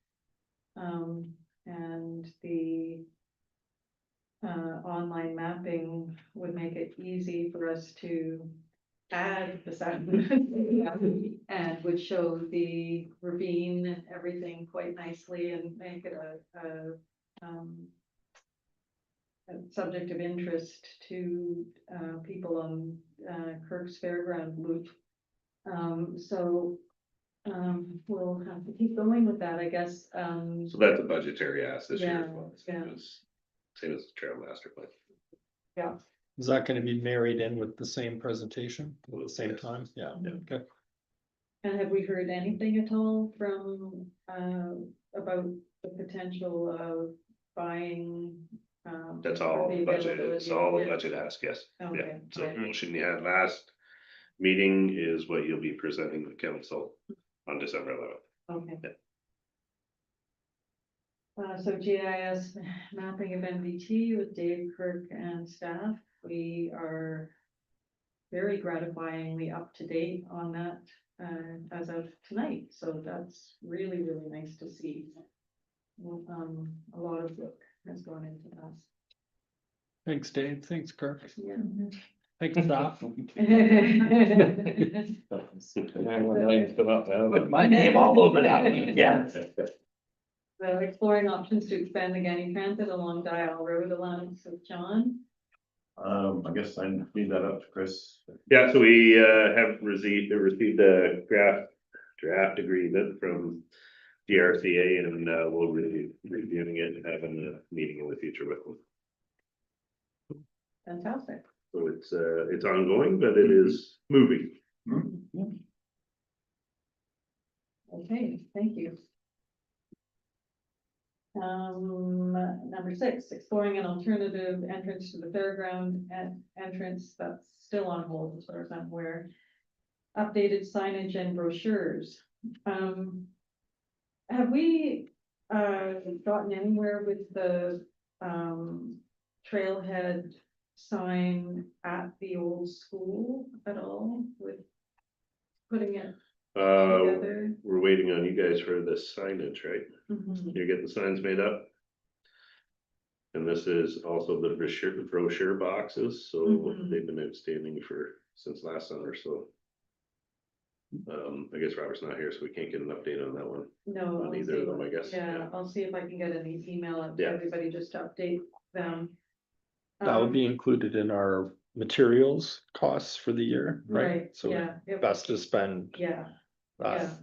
And the online mapping would make it easy for us to add the South Mansion and would show the ravine and everything quite nicely and make it a subject of interest to people on Kirk's Fairground Loop. So we'll have to keep going with that, I guess. So that's a budgetary ask this year. Yeah, as well, yeah. because same as the trail master plan. Is that gonna be married in with the same presentation at the same Yes. time? Yeah, Yeah. okay. And have we heard anything at all from, about the potential of buying? That's or all the budget, it's availability? all the Yeah. budget ask, yes. Yeah, Okay, so the right. motion you had last meeting is what you'll be presenting to council on December 11th. Okay. So GIS mapping of MVT with Dave Kirk and staff, we are very gratifyingly up to date on that, as of tonight, so that's really, really nice to see. A lot of work has gone into that. Thanks, Dave. Thanks, Kirk. Yeah. Thanks, staff. Put my name all over that. Yeah. So exploring options to expand the Ganney Transit along Dial Road Alliance with John. I guess I leave that up to Chris. Yeah, so we have received a draft agreement from DRCA, and we'll be reviewing it and having a meeting in the future with them. Fantastic. So it's ongoing, but it is moving. Okay, thank you. Number 6, exploring an alternative entrance to the fairground entrance that's still on hold as far as I'm aware. Updated signage and brochures. Have we gotten anywhere with the trailhead sign at the old school at all with putting it together? We're waiting on you guys for the signage, right? Mhm. You get the signs made up. And this is also the brochure boxes, so Mhm. they've been outstanding since last summer, so. I guess Robert's not here, so we can't get an update on that one. No, On I'll either see of them, what- I guess, Yeah, yeah. I'll see if I can get an email out to Yeah. everybody just to update them. That would be included in our materials costs for the year, right? Right, So yeah, it- best to spend yeah, that. yeah.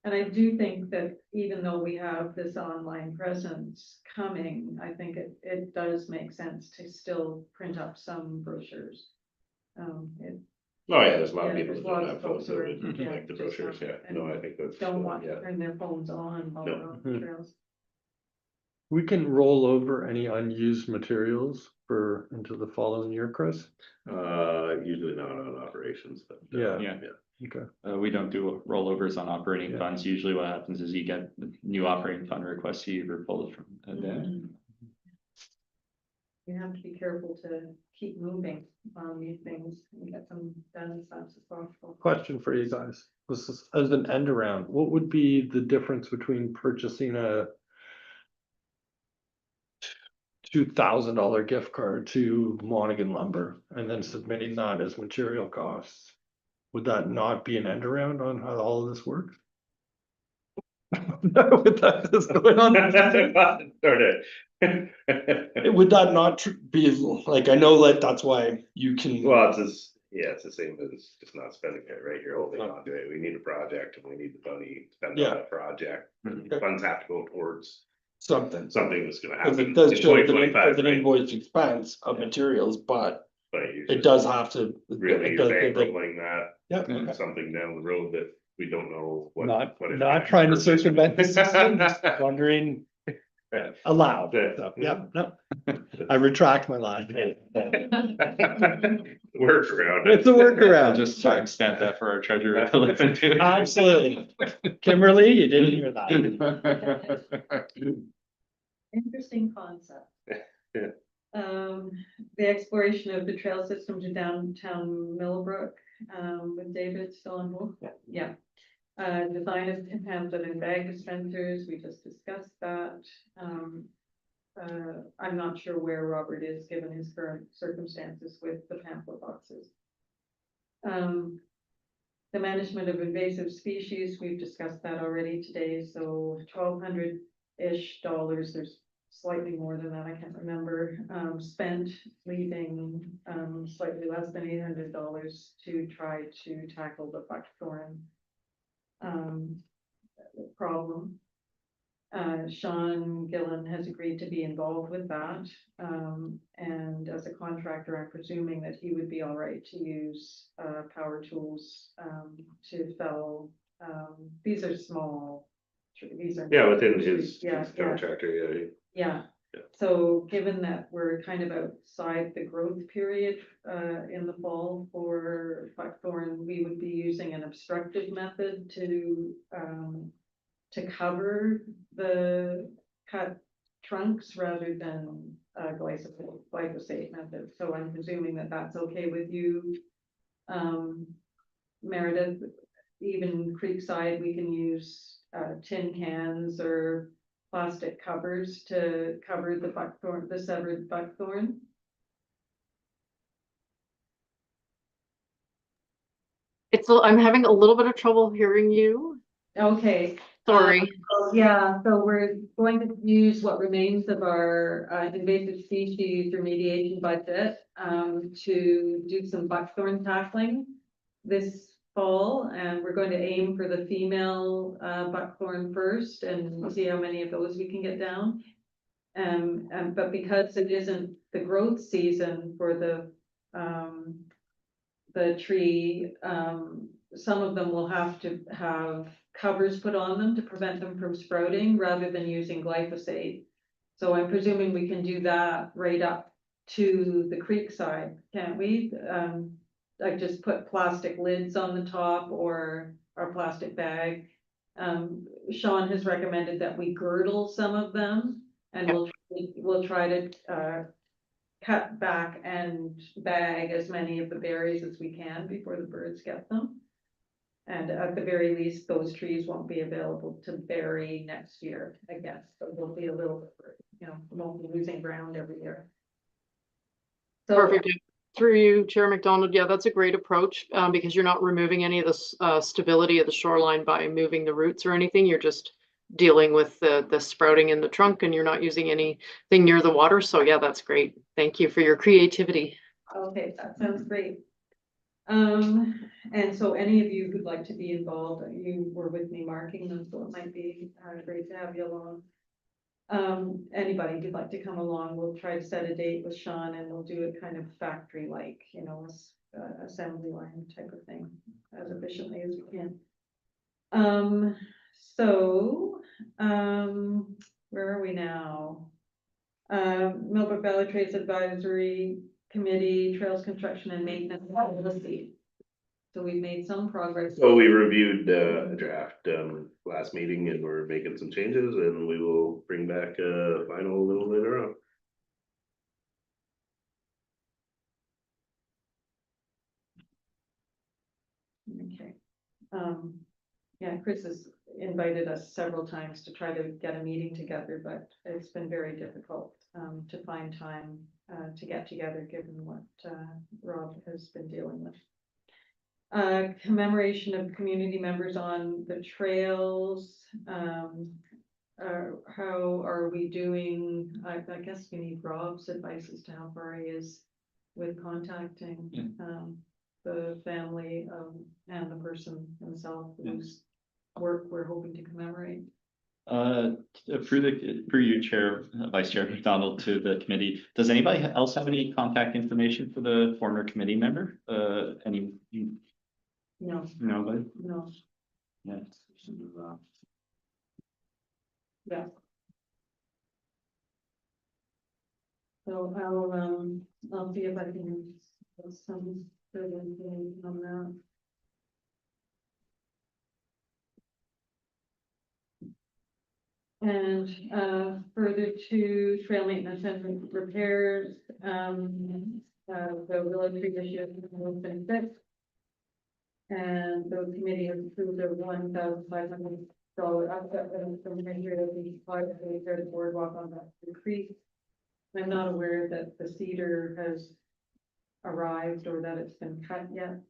And I do think that even though we have this online presence coming, I think it does make sense to still print up some brochures. Oh, yeah, there's a lot of Yeah, people there's that don't lots have of phones folks who that are- would yeah, like the just brochures, not- yeah, no, I think that's. Don't want to yeah. turn their phones on while No. they're on the trails. We can roll over any unused materials into the following year, Chris? Usually not on operations, but. Yeah. Yeah. Okay. We don't do rollovers on operating Yeah. funds. Usually what happens is you get new operating fund requests, you either pull it from then. Mhm. You have to be careful to keep moving on these things and get them done as fast as possible. Question for you guys. This is as an end around, what would be the difference between purchasing a $2,000 gift card to Monaghan Lumber and then submitting that as material costs? Would that not be an end around on how all of this works? Would that is going on? Would that not be like, I know like that's why you can. Well, it's the same as just not spending it, right? You're holding on to it. We need a project and we need the money to spend on Yeah. that project. Okay. Funds have to go towards Something. something that's gonna Because happen it does in show an 2025, right? invoice expense of Yeah. materials, but But you it just does have to. really, it you're does- bankrolling that, Yeah, okay. something down the road that we don't know what. Not what it's not gonna trying to purchase. circumvent the system, just wondering. Allowed, Yeah. so, yeah, no, I retract my line. Work around. It's a workaround. I'll just timestamp that for our treasurer to listen to. Absolutely. Kimberly, you didn't hear that. Interesting concept. Yeah. The exploration of the trail system to downtown Millbrook, with David still on board. Yeah. Design of pamphlet and bag dispensers, we just discussed that. I'm not sure where Robert is, given his current circumstances with the pamphlet boxes. The management of invasive species, we've discussed that already today, so $1,200-ish, there's slightly more than that, I can't remember, spent, leaving slightly less than $800 to try to tackle the buckthorn problem. Sean Gillen has agreed to be involved with that. And as a contractor, I'm presuming that he would be all right to use, power tools, to fell. These are small, these are. Yeah, within his Yeah, yeah. contractor, yeah. Yeah, Yeah. so given that we're kind of outside the growth period in the fall for buckthorn, we would be using an obstructive method to cover the cut trunks rather than glyphosate method. So I'm presuming that that's okay with you, Meredith. Even Creekside, we can use tin cans or plastic covers to cover the buckthorn, the severed buckthorn. I'm having a little bit of trouble hearing you. Okay. Sorry. Yeah, so we're going to use what remains of our invasive species remediation budget to do some buckthorn tackling this fall, and we're going to aim for the female buckthorn first and see how many of those we can get down. But because it isn't the growth season for the tree, some of them will have to have covers put on them to prevent them from sprouting rather than using glyphosate. So I'm presuming we can do that right up to the creek side, can't we? Like just put plastic lids on the top or our plastic bag. Sean has recommended that we girdle some of them, and we'll try to cut back and bag as many of the berries as we can before the birds get them. And at the very least, those trees won't be available to berry next year, I guess. So there'll be a little, won't be losing ground every year. So, Perfect. Through you, Chair McDonald. Yeah, that's a great approach because you're not removing any of the stability of the shoreline by moving the roots or anything. You're just dealing with the sprouting in the trunk, and you're not using anything near the water. So yeah, that's great. Thank you for your creativity. Okay, that sounds great. And so any of you who'd like to be involved, you were with me marking them, so it might be great to have you along. Anybody who'd like to come along, we'll try to set a date with Sean, and we'll do it kind of factory-like, assembly line type of thing as efficiently as we can. Where are we now? Millbrook Valley Trails Advisory Committee, Trails Construction and Maintenance Policy. So we've made some progress. So we reviewed a draft last meeting, and we're making some changes, and we will bring back a final a little later on. Okay. Yeah, Chris has invited us several times to try to get a meeting together, but it's been very difficult to find time to get together, given what Rob has been dealing with. Commemoration of community members on the trails. How are we doing? I guess we need Rob's advice as to how far he is with contacting the family and the person himself whose work we're hoping to commemorate. Through you, Chair, Vice Chair McDonald, to the committee. Does anybody else have any contact information for the former committee member? No. Nobody? No. Yeah. Yeah. So I'll see if I can get some further information on that. And further to trail maintenance and repairs, the willow tree issue has been fixed. And the committee has approved a $1,500 offset from the measure of the the boardwalk on the creek. I'm not aware that the cedar has arrived or that it's been cut yet.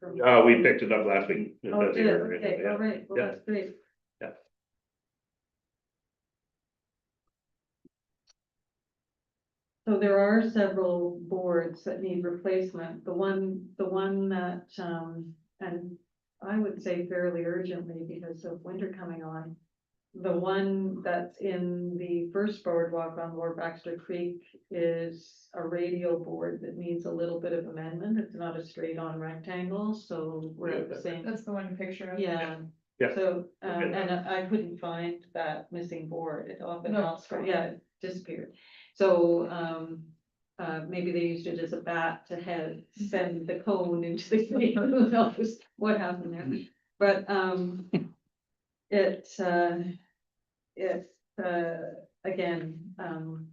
We picked it up last week. Oh, it did. Okay, all right, well, that's great. Yeah. So there are several boards that need replacement. The one that, and I would say fairly urgently because of winter coming on, the one that's in the first boardwalk on Lower Baxter Creek is a radial board that needs a little bit of amendment. It's not a straight on rectangle, so we're at the same. That's the one picture of. Yeah. Yeah. So, Okay. and I couldn't find that missing board. It often No, else, it's gone. yeah, it disappeared. So, maybe they used it as a bat to send the cone into the creek. Who knows what happened there? But, again,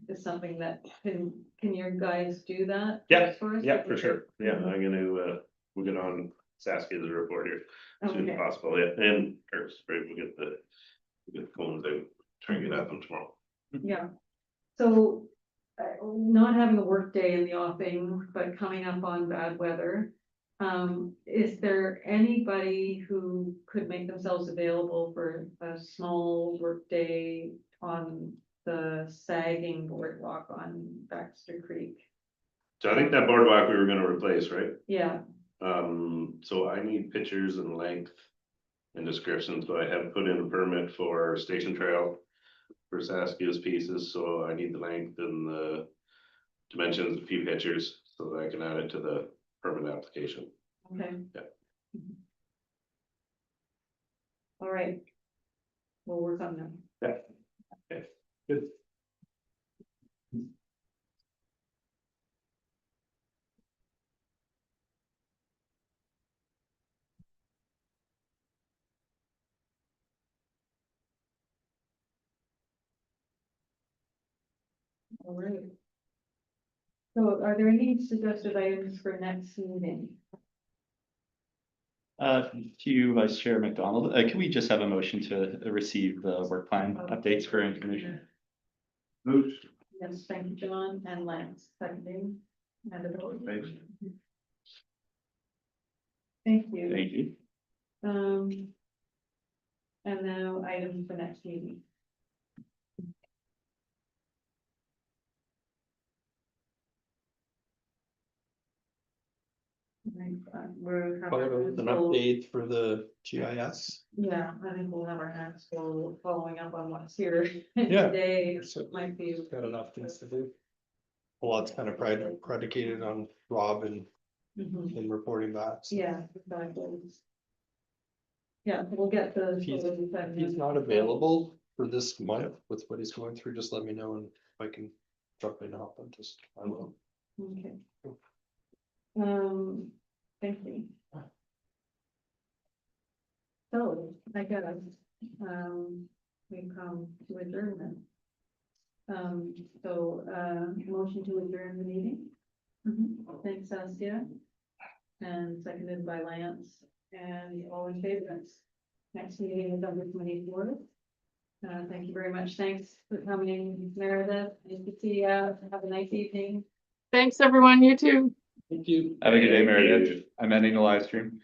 it's something that, can your guys do that? Yeah, for us? Yeah, for sure. Yeah, I'm gonna, we'll get on Saskia's report here as soon Okay. as possible. Yeah, and first, right, we'll get the cones out, try and get at them tomorrow. Yeah, so, not having a work day in the offing, but coming up on bad weather. Is there anybody who could make themselves available for a small work day on the sagging boardwalk on Baxter Creek? So I think that boardwalk we were gonna replace, right? Yeah, So I need pictures and length and description, so I have put in a permit for Station Trail for Saskia's pieces, so I need the length and the dimensions, a few pictures, so that I can add it to the permit application. okay. Yeah. All right. We'll work on that. Yeah. Okay, good. All right. So are there any suggested items for next meeting? To you, Vice Chair McDonald, can we just have a motion to receive the work plan updates for information? Oops. Yes, thank you, John and Lance, seconding. And a vote. Thank you. Thank you. And now items for next meeting. Right, we're. An update for the GIS. Yeah, I think we'll have our hands full following up on what's here Yeah. today. So- Might be. Got enough things to do. A lot's kind of predicated on Rob and Mhm. reporting back. so. Yeah, exactly. Yeah, we'll get the. If he's not available for this month with what he's going through, just let me know and if I can drop in help, I will. Okay. Thank you. So, I guess, we come to adjournment. Motion to adjourn the meeting. Thanks, Saskia. And seconded by Lance, and all in favor. Next meeting is November 24th. Thank you very much. Thanks for coming, Meredith. Nice to see you. Have a nice evening. Thanks, everyone. You too. Thank you. Have a good day, Meredith. I'm ending the live stream.